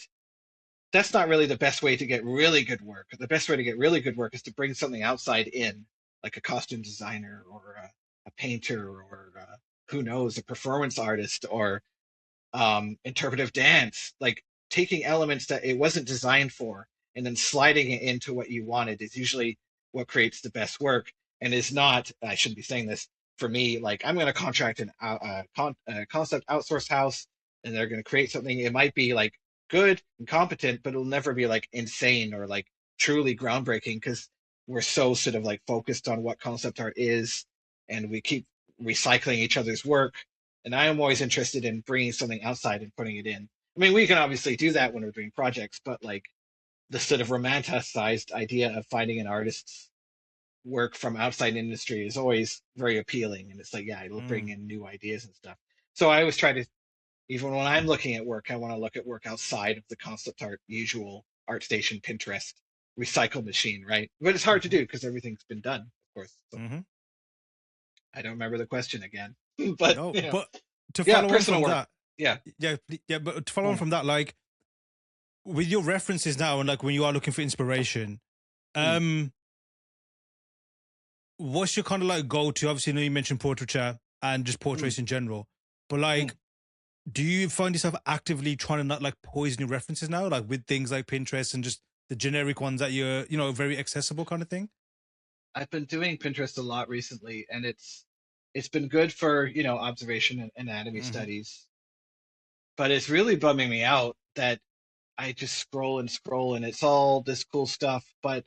that's not really the best way to get really good work. The best way to get really good work is to bring something outside in, like a costume designer or a painter or who knows, a performance artist or interpretive dance, like taking elements that it wasn't designed for and then sliding it into what you wanted is usually what creates the best work, and is not, I shouldn't be saying this, for me, like I'm going to contract a concept outsource house and they're going to create something. It might be like good and competent, but it'll never be like insane or like truly groundbreaking because we're so sort of like focused on what concept art is, and we keep recycling each other's work, and I am always interested in bringing something outside and putting it in. I mean, we can obviously do that when we're doing projects, but like the sort of romanticized idea of finding an artist's work from outside industry is always very appealing. And it's like, yeah, it'll bring Mm. in new ideas and stuff. So I always try to, even when I'm looking at work, I want to look at work outside of the concept art usual ArtStation Pinterest. recycle machine, right? But it's hard to do because everything's been done, of course. So Mm-hmm. I don't remember the question again, but No, but to yeah, follow on personal from work. that, Yeah. yeah, but to follow on Mm, from that, like with your references now, and like when you are looking for inspiration, mm, um, what's your kind of like go to? Obviously, I know you mentioned portraiture and just mm, portraits in general, but mm. like, do you find yourself actively trying to not like poison your references now, like with things like Pinterest and just the generic ones that you're, very accessible kind of thing? I've been doing Pinterest a lot recently, and it's been good for, observation and anatomy Mm-hmm. studies, but it's really bumming me out that I just scroll and scroll and it's all this cool stuff, but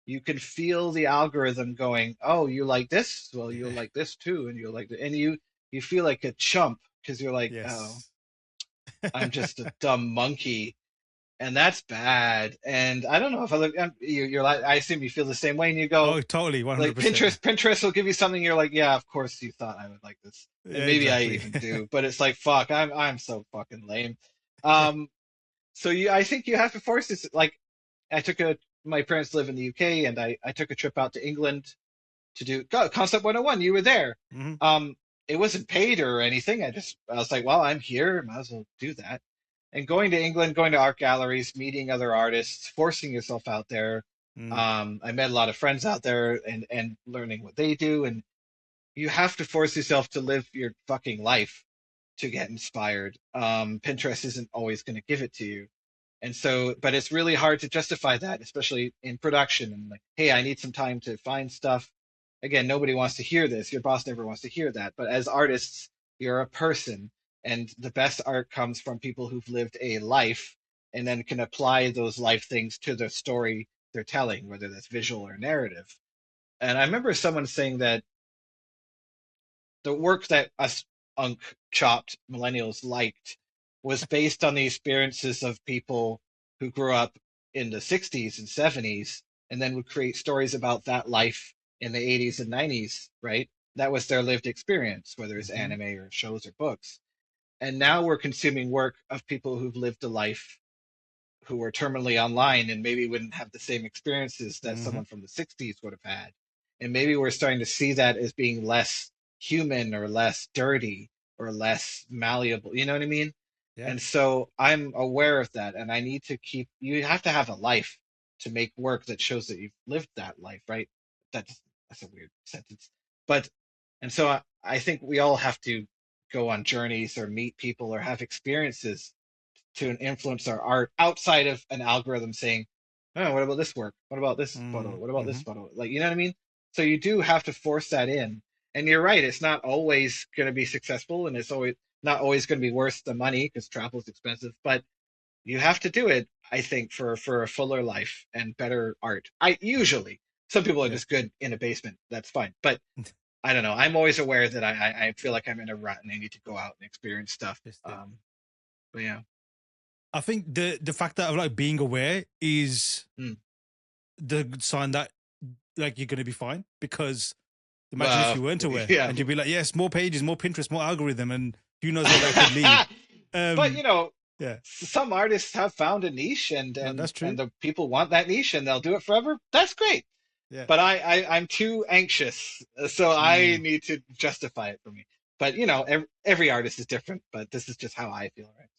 you can feel the algorithm going, "Oh, you like this? Well, you'll Yeah. like this too, and you'll like it." And you feel like a chump because you're like, "Oh, Yes. I'm just a dumb monkey." And that's bad. And I don't know if I look, you're like, I assume you feel the same way, and you go, Oh, totally, one hundred like percent. Pinterest will give you something you're like, yeah, of course you thought I would like this. And Yeah, maybe I exactly. even do, but it's like, fuck, I'm so fucking lame. Um, so I think you have to force this. Like, I took a, my parents live in the UK, and I took a trip out to England to do Concept 101. You were there. Hmm. Um, it wasn't paid or anything. I was like, well, I'm here, might as well do that. And going to England, going to art galleries, meeting other artists, forcing yourself out there. Mm. I met a lot of friends out there, and learning what they do. And you have to force yourself to live your fucking life to get inspired. Pinterest isn't always going to give it to you. And so, but it's really hard to justify that, especially in production. And like, hey, I need some time to find stuff. Again, nobody wants to hear this. Your boss never wants to hear that. But as artists, you're a person, and the best art comes from people who've lived a life and then can apply those life things to the story they're telling, whether that's visual or narrative. And I remember someone saying that the work that us unk chopped millennials liked was based on the experiences of people who grew up in the 60s and 70s and then would create stories about that life in the 80s and 90s, right? That was their lived experience, whether it's Hmm. anime or shows or books. And now we're consuming work of people who've lived a life who were terminally online and maybe wouldn't have the same experiences that Hmm. someone from the 60s would have had. And maybe we're starting to see that as being less human or less dirty or less malleable. You know what I mean? Yeah. And so I'm aware of that. And I need to keep, you have to have a life to make work that shows that you've lived that life, right? That's a weird sentence. But, and so I think we all have to go on journeys or meet people or have experiences to influence our art outside of an algorithm saying, oh, what about this work? What about this photo? What about this Mm-hmm. photo? Like, you know what I mean? So you do have to force that in. And you're right, it's not always going to be successful, and it's always not always going to be worth the money because travel is expensive, but you have to do it, I think, for a fuller life and better art. I usually, some people are Yeah. just good in a basement. That's fine. But I don't know. I'm always aware that I feel like I'm in a rut and I need to go out and experience stuff. Interesting. But yeah. I think the fact that of like being aware is Mm. the sign that like you're gonna be fine, because imagine if Well, you weren't aware yeah. and you'd be like, yes, more pages, more Pinterest, more algorithm, and who knows where that could lead. But Um, yeah, some artists have found a niche, and no, and that's true. and the people want that niche, and they'll do it forever. That's great. Yeah. But I'm too anxious, so I Mm. need to justify it for me. But every artist is different. But this is just how I feel, right?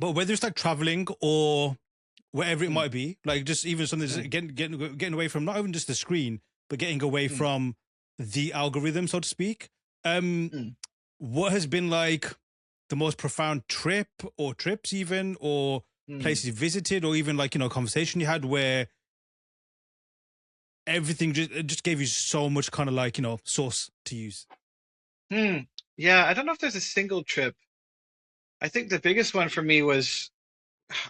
But whether it's like traveling or whatever it Mm, might be, like just even something mm, that's getting away from not even just the screen, but getting away mm, from the algorithm, so to speak. Um, mm, what has been like the most profound trip or trips even, or mm, places you visited, or even like conversation you had where everything just gave you so much kind of like source to use. mm. Yeah, I don't know if there's a single trip. I think the biggest one for me was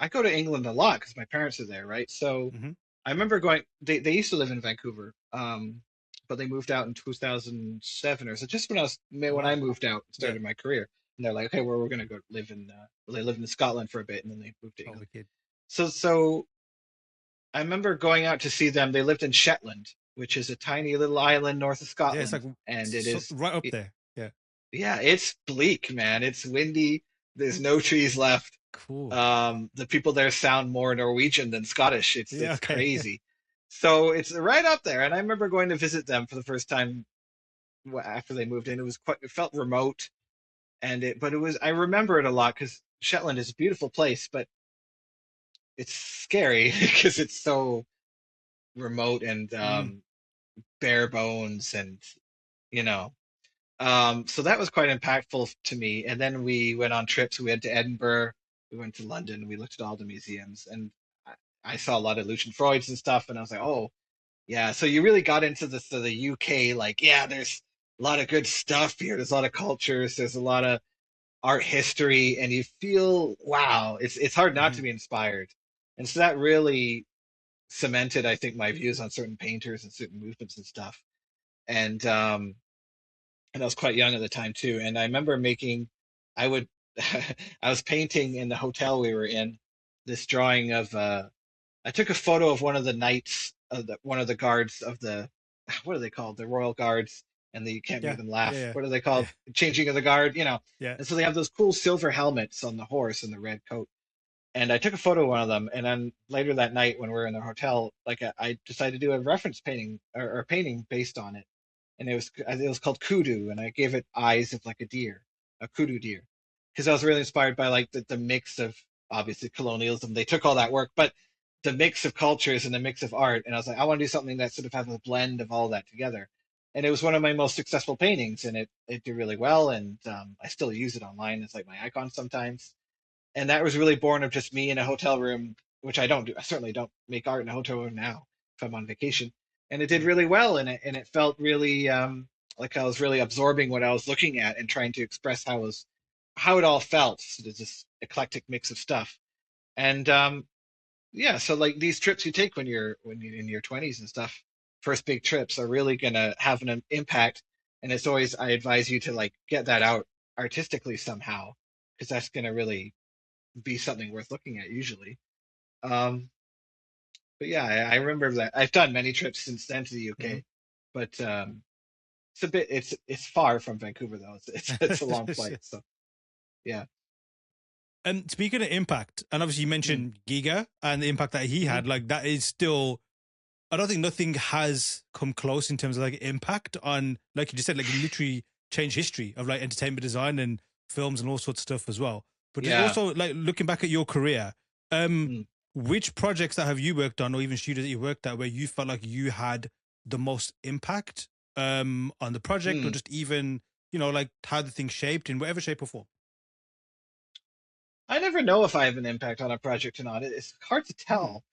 I go to England a lot because my parents are there, right? So Hmm. I remember going. They used to live in Vancouver, but they moved out in 2007 or so, just Oh when I wow. moved out, Yeah. started my career. And they're like, okay, well, we're gonna go live in. Well, they lived in Scotland for a bit, and then they moved to Oh England. wicked. So I remember going out to see them. They lived in Shetland, which is a tiny little island north of Yeah, it's like Scotland, and right up there. Yeah. yeah, it's bleak, man. It's windy. There's no trees left. Cool. The people there sound more Norwegian than Scottish. Yeah. It's Okay. crazy. So it's right up there. And I remember going to visit them for the first time after they moved in. It felt remote, but it was, I remember it a lot because Shetland is a beautiful place, but it's scary because it's so remote and Mm. bare bones and, you know. So that was quite impactful to me. And then we went on trips. We went to Edinburgh, we went to London, we looked at all the museums, and I, I saw a lot of Lucian Freud's and stuff. And I was like, oh, yeah. So you really got into the UK, like, yeah, there's a lot of good stuff here. There's a lot of cultures. There's a lot of art history, and you feel, wow, it's hard not to Hmm. be inspired. And so that really cemented, I think, my views on certain painters and certain movements and stuff. And I was quite young at the time too. And I remember making, I would, I was painting in the hotel we were in this drawing of, I took a photo of one of the knights of one of the guards of the, what are they called? The royal guards, and you can't make Yeah. them Yeah. laugh. Yeah. What are they Yeah. called? Changing of the guard, Yeah. And so they have those cool silver helmets on the horse and the red coat. And I took a photo of one of them, and then later that night when we were in the hotel, like I decided to do a reference painting or painting based on it, and it was called kudu, and I gave it eyes of like a deer, a kudu deer, because I was really inspired by like the mix of obviously colonialism. They took all that work, but the mix of cultures and the mix of art, and I was like, I want to do something that sort of has a blend of all that together. And it was one of my most successful paintings, and it did really well, and I still use it online. It's like my icon sometimes, and that was really born of just me in a hotel room, which I don't do. I certainly don't make art in a hotel room now if I'm on vacation. And it did Yeah. really well, and it felt really like I was really absorbing what I was looking at and trying to express how it all felt. So there's this eclectic mix of stuff, and yeah. So like these trips you take when you're in your 20s and stuff, first big trips are really gonna have an impact. And it's always I advise you to like get that out artistically somehow because that's gonna really be something worth looking at usually. Um, but yeah, I remember that I've done many trips since then to the Mhm. UK, but it's far from Vancouver though. It's a long flight. So yeah. And speaking of impact, and obviously you Mm, mentioned Giga and the impact that he mhm. had, like that is still, I don't think nothing has come close in terms of like impact on, like you just said, like literally change history of like entertainment design and films and all sorts of stuff as well. But just Yeah. also like looking back at your career, um, Mm, which projects that have you worked on, or even studios that you worked at, where you felt like you had the most impact on the project, or mm. just even like how the thing shaped in whatever shape or form. I never know if I have an impact on a project or not. It's hard to Hmm. tell.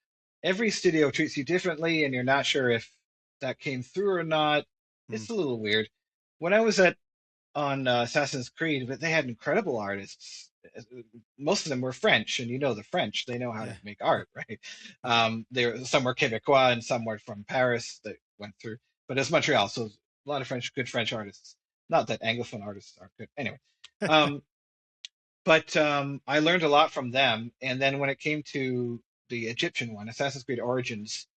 Every studio treats you differently, and you're not sure if that came through or not. Hmm. It's a little weird. When I was at on Assassin's Creed, but they had incredible artists. Most of them were French, and the French, they know how to Yeah. make art, right? Some were Quebecois and some were from Paris that went through, but it's Montreal, so a lot of good French artists. Not that Anglophone artists aren't good. Anyway, um, but I learned a lot from them. And then when it came to the Egyptian one, Assassin's Creed Origins,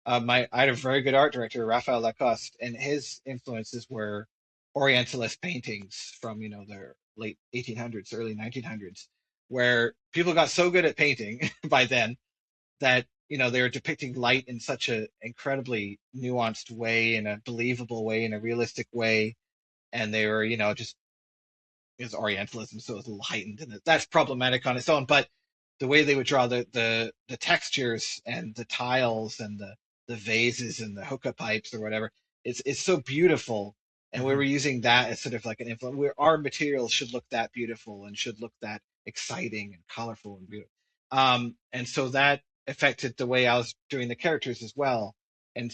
I had a very good art director, Raphael Lacoste, and his influences were Orientalist paintings from the late 1800s, early 1900s, where people got so good at painting by then that they were depicting light in such an incredibly nuanced way, in a believable way, in a realistic way, and they were just is Orientalism, so it's a little heightened, and that's problematic on its own. But the way they would draw the textures and the tiles and the vases and the hookah pipes or whatever, it's so beautiful. And we Hmm. were using that as sort of like an influence. Where our materials should look that beautiful and should look that exciting and colorful and beautiful. And so that affected the way I was doing the characters as well, and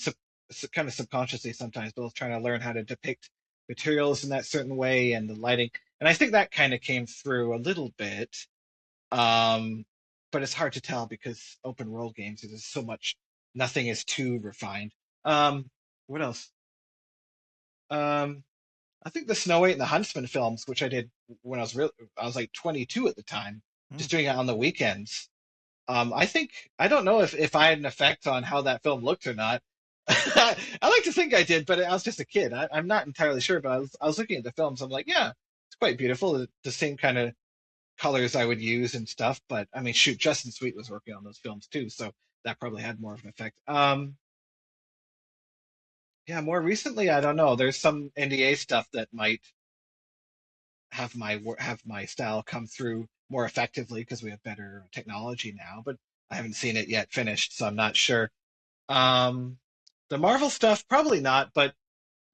kind of subconsciously sometimes, both trying to learn how to depict materials in that certain way and the lighting, and I think that kind of came through a little bit. Um, but it's hard to tell because open world games, there's so much, nothing is too refined. What else? Um, I think the Snow White and the Huntsman films, which I did when I was like 22 at the time, Hmm. just doing it on the weekends. I don't know if I had an effect on how that film looked or not. I like to think I did, but I was just a kid. I'm not entirely sure, but I was looking at the films. I'm like, yeah, it's quite beautiful. The same kind of colors I would use and stuff. But I mean, shoot, Justin Sweet was working on those films too, so that probably had more of an effect. Yeah, more recently, I don't know. There's some NDA stuff that might have my style come through more effectively because we have better technology now, but I haven't seen it yet finished, so I'm not sure. Um, the Marvel stuff, probably not, but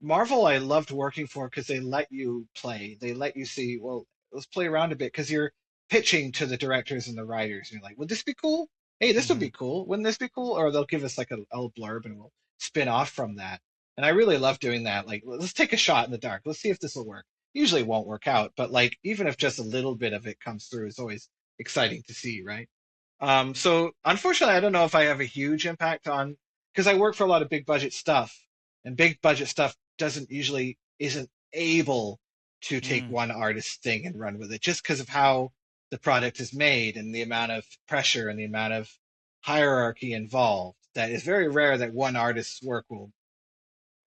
Marvel, I loved working for because they let you play. They let you see, well, let's play around a bit because you're pitching to the directors and the writers. And you're like, would this be cool? Hey, this would Mm-hmm. be cool. Wouldn't this be cool? Or they'll give us like a little blurb and we'll spin off from that. And I really love doing that. Like, let's take a shot in the dark. Let's see if this will work. Usually it won't work out, but like, even if just a little bit of it comes through, is always exciting to see, right? So unfortunately, I don't know if I have a huge impact on because I work for a lot of big budget stuff, and big budget stuff doesn't usually isn't able to take Mm. one artist's thing and run with it just because of how the product is made and the amount of pressure and the amount of hierarchy involved. That it's very rare that one artist's work will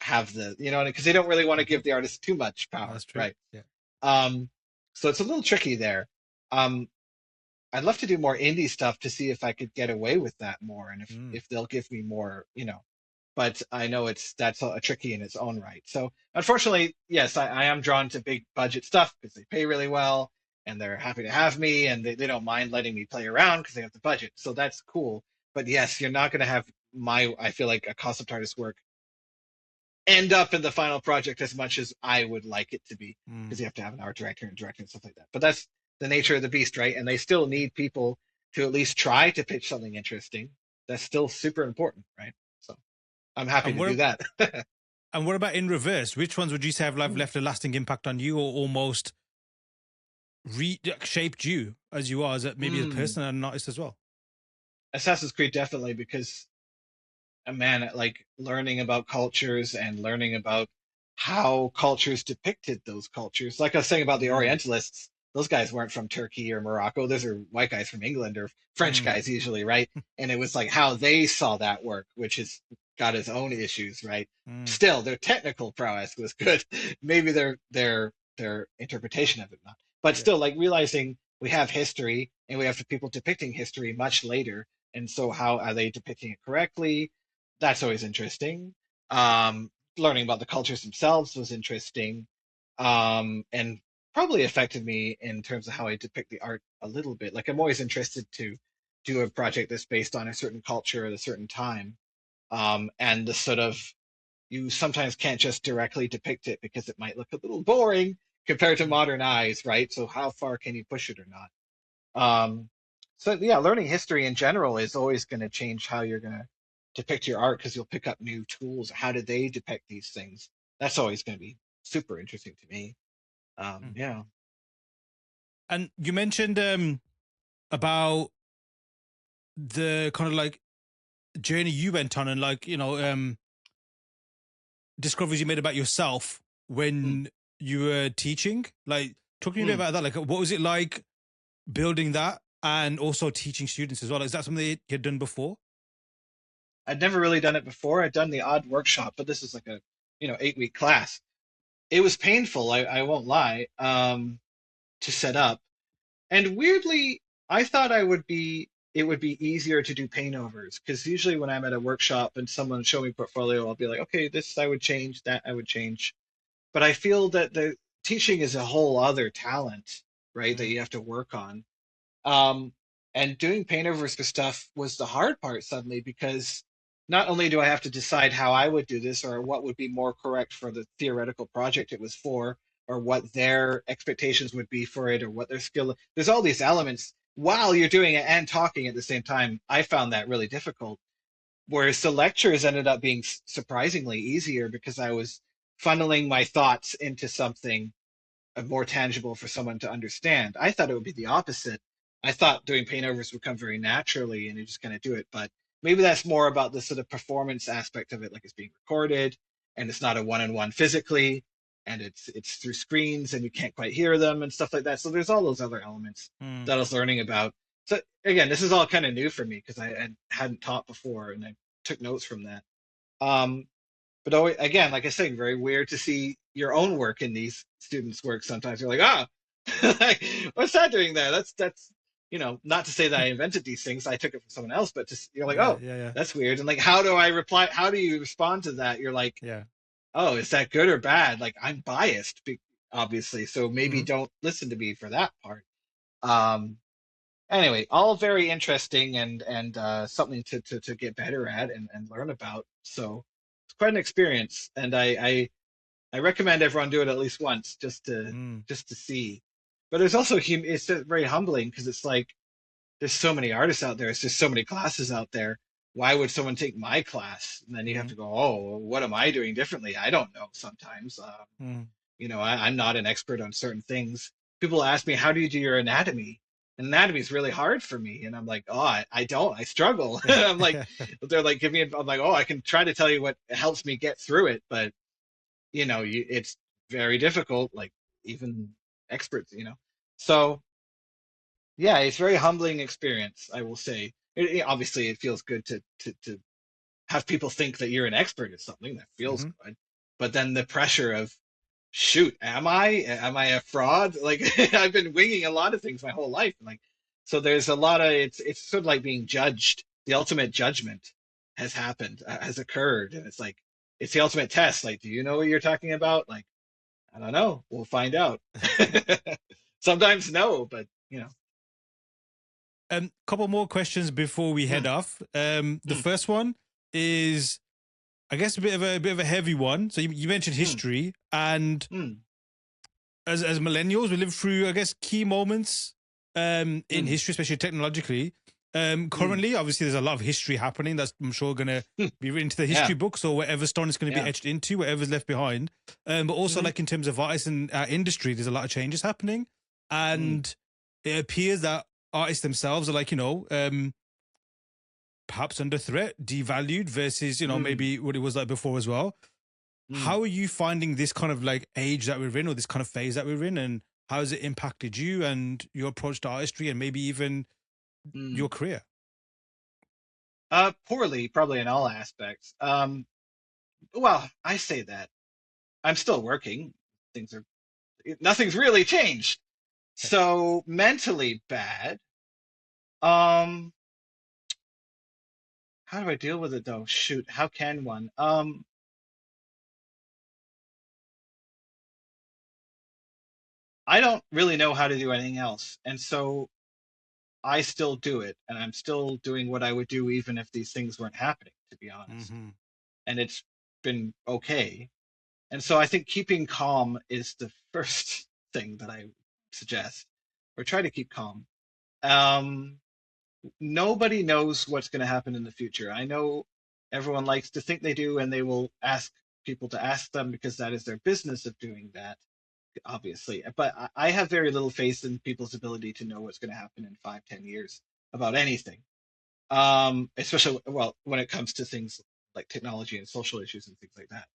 have the because they don't really want to Mm-hmm. give the artist too much power, That's true. right? Yeah. Um, so it's a little tricky there. Um, I'd love to do more indie stuff to see if I could get away with that more and Mm. if they'll give me more, but I know that's a tricky in its own right. So unfortunately, yes, I am drawn to big budget stuff because they pay really well and they're happy to have me and they don't mind letting me play around because they have the budget. So that's cool. But yes, you're not going to have I feel like a concept artist work end up in the final project as much as I would like it to be Mm. because you have to have an art director and director and stuff like that. But that's the nature of the beast, right? And they still need people to at least try to pitch something interesting. That's still super important, right? So I'm happy And to do that. what about in reverse? Which ones would you say have Hmm. left a lasting impact on you, or almost shaped you as you are, as maybe a Mm. person and an artist as well? Assassin's Creed definitely because man, like learning about cultures and learning about how cultures depicted those cultures. Like I was saying about the Mm. Orientalists, those guys weren't from Turkey or Morocco. Those are white guys from England or French Mm. guys usually, right? And it was like how they saw that work, which has got its own issues, right? Mm. Still, their technical prowess was good. Maybe their interpretation of it not. But Yeah. still, like realizing we have history and we have people depicting history much later. And so how are they depicting it correctly? That's always interesting. Learning about the cultures themselves was interesting, and probably affected me in terms of how I depict the art a little bit. Like I'm always interested to do a project that's based on a certain culture at a certain time, and the sort of you sometimes can't just directly depict it because it might look a little boring compared to Mm. modern eyes, right? So how far can you push it or not? Um, so yeah, learning history in general is always going to change how you're going to depict your art because you'll pick up new tools. How did they depict these things? That's always going to be super interesting to me. Mm. Yeah. And you mentioned about the kind of like journey you went on, and like discoveries you made about yourself Mm, when you were teaching. Like, talk to me a bit mm. about that. Like, what was it like building that and also teaching students as well? Is that something that you had done before? I'd never really done it before. I'd done the odd workshop, but this is like a 8-week class. It was painful. I won't lie. To set up. And weirdly, I thought it would be easier to do paint overs because usually when I'm at a workshop and someone show me portfolio, I'll be like, okay, this I would change, that I would change. But I feel that the teaching is a whole other talent, right, that Mm. you have to work on. Um, and doing paint overs for stuff was the hard part suddenly because not only do I have to decide how I would do this or what would be more correct for the theoretical project it was for, or what their expectations would be for it, or what their skill. There's all these elements while you're doing it and talking at the same time. I found that really difficult. Whereas the lectures ended up being surprisingly easier because I was funneling my thoughts into something more tangible for someone to understand. I thought it would be the opposite. I thought doing paint overs would come very naturally and you just kind of do it. But maybe that's more about the sort of performance aspect of it, like it's being recorded and it's not a one-on-one physically, and it's through screens and you can't quite hear them and stuff like that. So there's all those other elements Mm. that I was learning about. So again, this is all kind of new for me because I hadn't taught before and I took notes from that. Um, but always, again, like I say, very weird to see your own work in these students' work. Sometimes you're like, ah, Like, what's that doing there? That's not to say that I invented these things. I took it from someone else, but just you're like, Yeah, oh, yeah, yeah, that's weird. And like, how do I reply? How do you respond to that? You're like, yeah. oh, is that good or bad? Like, I'm biased, obviously, so maybe Hmm. don't listen to me for that part. Um, anyway, all very interesting and something to get better at and learn about. So it's quite an experience, and I recommend everyone do it at least once Mm. just to see. But there's also it's very humbling because it's like there's so many artists out there. It's just so many classes out there. Why would someone take my class? And then you have Mm. to go, oh, what am I doing differently? I don't know sometimes. Mm. I'm not an expert on certain things. People ask me, how do you do your anatomy? And anatomy is really hard for me. And I'm like, oh, I don't. I struggle. I'm like, they're like, give me, I'm like, oh, I can try to tell you what helps me get through it. But, it's very difficult, like even experts. So, yeah, it's a very humbling experience, I will say. Obviously, it feels good to have people think that you're an expert at something. That feels Hmm. good. But then the pressure of, shoot, am I? Am I a fraud? Like I've been winging a lot of things my whole life. Like, so there's a lot of it's sort of like being judged. The ultimate judgment has happened, has occurred, and it's like it's the ultimate test. Like, do you know what you're talking about? Like, I don't know. We'll find out. Sometimes no, but Couple more questions before we head mm, off. The mm, first one is, I guess, a bit of a heavy one. So you mentioned mm, history, and mm, as millennials, we live through, I guess, key moments in mm, history, especially technologically. mm, Currently, obviously, there's a lot of history happening that's, I'm sure, going to mm. be written to the Yeah, history books or whatever stone it's going to be yeah. etched into, whatever's left behind. But also, Hmm. like in terms of artists and industry, there's a lot of changes happening, Mm, and it appears that artists themselves are like, perhaps under threat, devalued versus, mm, maybe what it was like before as well. mm, How are you finding this kind of like age that we're in, or this kind of phase that we're in, and how has it impacted you and your approach to artistry and maybe even your mm. career? Poorly, probably in all aspects. Well, I say that. I'm still working. Things are Nothing's really changed. So mentally bad. Um, how do I deal with it though? Shoot, how can one? I don't really know how to do anything else. And so I still do it, and I'm still doing what I would do even if these things weren't happening, to be honest. Mm-hmm. And it's been okay. And so I think keeping calm is the first thing that I suggest, or try to keep calm. Um, Nobody knows what's going to happen in the future. I know everyone likes to think they do, and they will ask people to ask them because that is their business of doing that, obviously. But I have very little faith in people's ability to know what's going to happen in 5, 10 years about anything. Especially, well, when it comes to things like technology and social issues and things like that.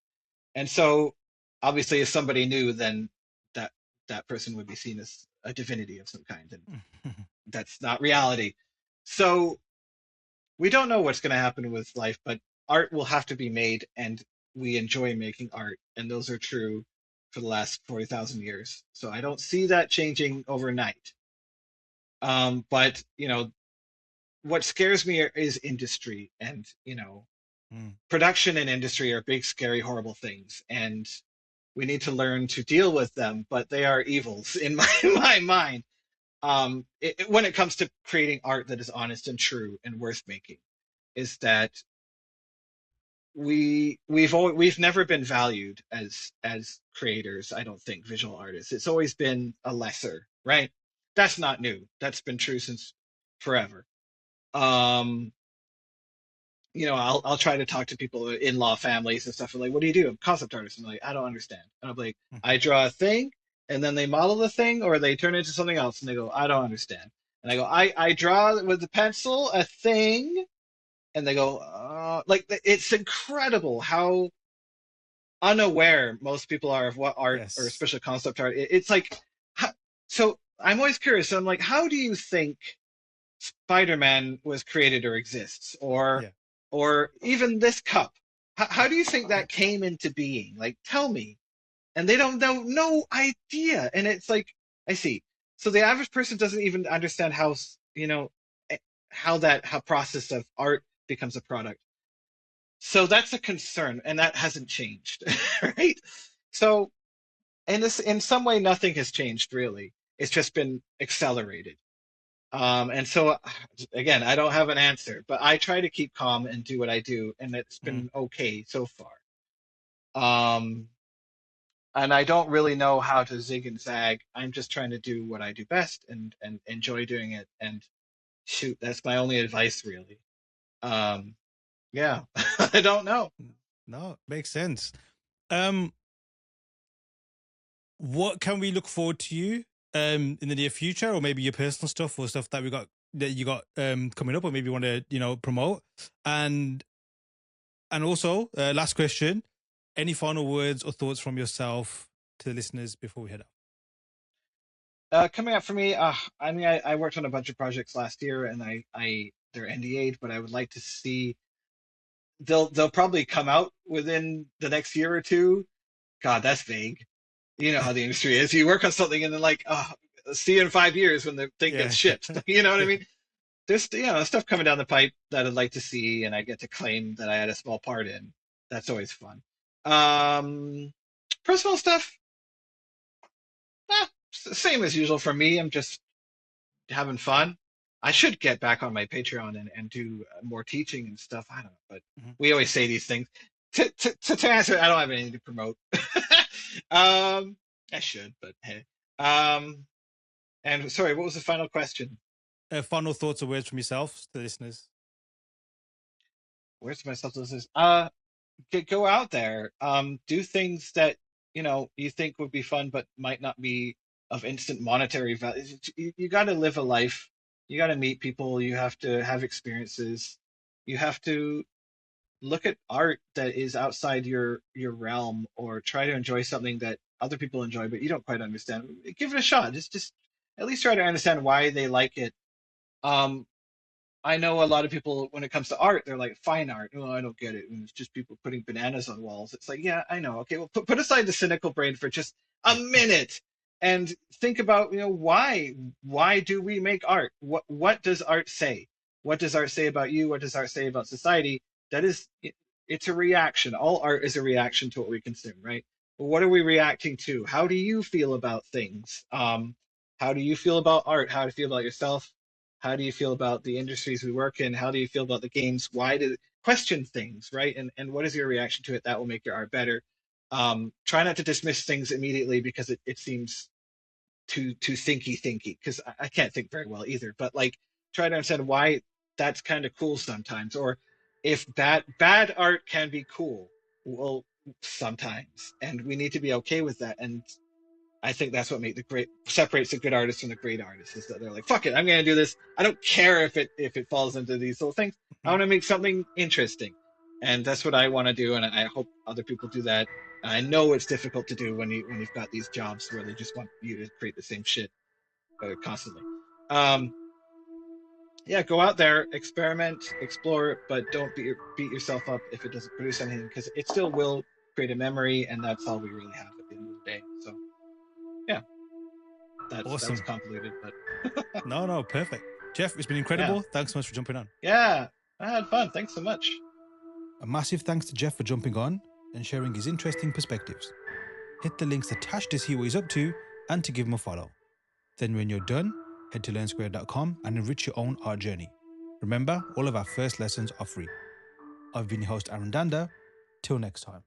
And so, obviously, if somebody knew, then that that person would be seen as a divinity of some kind, and that's not reality. So we don't know what's going to happen with life, but art will have to be made, and we enjoy making art, and those are true for the last 40,000 years. So I don't see that changing overnight. But what scares me is industry, and Mm. production and industry are big, scary, horrible things, and we need to learn to deal with them, but they are evils in my mind. When it comes to creating art that is honest and true and worth making, is that we've never been valued as creators. I don't think visual artists. It's always been a lesser, right? That's not new. That's been true since forever. Um, I'll try to talk to people, in-law families and stuff. And like, what do you do? I'm a concept artist. And I'm like, I don't understand. And I'm like, I draw a thing, and then they model the thing, or they turn it into something else. And they go, I don't understand. And I go, I draw with the pencil a thing, and they go, like it's incredible how unaware most people are of what art, or Yes. especially concept art. It's like, how, so I'm always curious. So I'm like, how do you think Spider-Man was created or exists, Yeah. or even this cup? How do you think that came into being? Like, tell me. And they don't know, no idea. And it's like, I see. So the average person doesn't even understand how, how process of art becomes a product. So that's a concern, and that hasn't changed, right? So in some way, nothing has changed really. It's just been accelerated. And so again, I don't have an answer, but I try to keep calm and do what I do, and it's Mm. been okay so far. Um, and I don't really know how to zig and zag. I'm just trying to do what I do best and enjoy doing it. And shoot, that's my only advice really. Um, yeah, I don't know. No, makes sense. Um, what can we look forward to you in the near future, or maybe your personal stuff or stuff that you got coming up, or maybe you want to promote? And also, last question: any final words or thoughts from yourself to the listeners before we head out? Coming up for me, I mean, I worked on a bunch of projects last year, and they're NDA'd, but I would like to see they'll probably come out within the next year or two. God, that's vague. You know how the industry is. You work on something and then like, see you in 5 years when the thing gets Yeah. shipped. You know what I mean? There's stuff coming down the pipe that I'd like to see, and I get to claim that I had a small part in. That's always fun. Um, Personal stuff, same as usual for me. I'm just having fun. I should get back on my Patreon and do more teaching and stuff. I don't know, but Mhm. we always say these things. To answer, I don't have anything to promote. I should, but hey. And sorry, what was the final question? Final thoughts or words from yourself to the listeners? Where's myself to this? Go out there. Do things that you think would be fun, but might not be of instant monetary value. You got to live a life. You got to meet people. You have to have experiences. You have to look at art that is outside your realm, or try to enjoy something that other people enjoy, but you don't quite understand. Give it a shot. Just at least try to understand why they like it. Um, I know a lot of people, when it comes to art, they're like, fine art. Oh, I don't get it. And it's just people putting bananas on walls. It's like, yeah, I know. Okay, well, put aside the cynical brain for just a minute and think about, why do we make art? What does art say? What does art say about you? What does art say about society? That is, it's a reaction. All art is a reaction to what we consume, right? But what are we reacting to? How do you feel about things? How do you feel about art? How do you feel about yourself? How do you feel about the industries we work in? How do you feel about the games? Why do question things, right? And what is your reaction to it? That will make your art better. Try not to dismiss things immediately because it seems too thinky, because I can't think very well either. But like, try to understand why that's kind of cool sometimes, or if bad art can be cool. Well, sometimes, and we need to be okay with that. And I think that's what separates the good artist from the great artist, is that they're like, fuck it, I'm gonna do this. I don't care if it falls into these little things. I Mhm. want to make something interesting, and that's what I want to do. And I hope other people do that. And I know it's difficult to do when you've got these jobs where they just want you to create the same shit constantly. Um, yeah, go out there, experiment, explore, but don't beat yourself up if it doesn't produce anything, because it still will create a memory, and that's all we really have at the end of the day. So yeah, that was Awesome. convoluted, but No, perfect. Jeff, it's been yeah, incredible. Thanks so much for jumping on. yeah, I had fun. Thanks so much. A massive thanks to Jeff for jumping on and sharing his interesting perspectives. Hit the links attached to see what he's up to and to give him a follow. Then when you're done, head to learnsquare.com and enrich your own art journey. Remember, all of our first lessons are free. I've been your host, Aaron Danda. Till next time.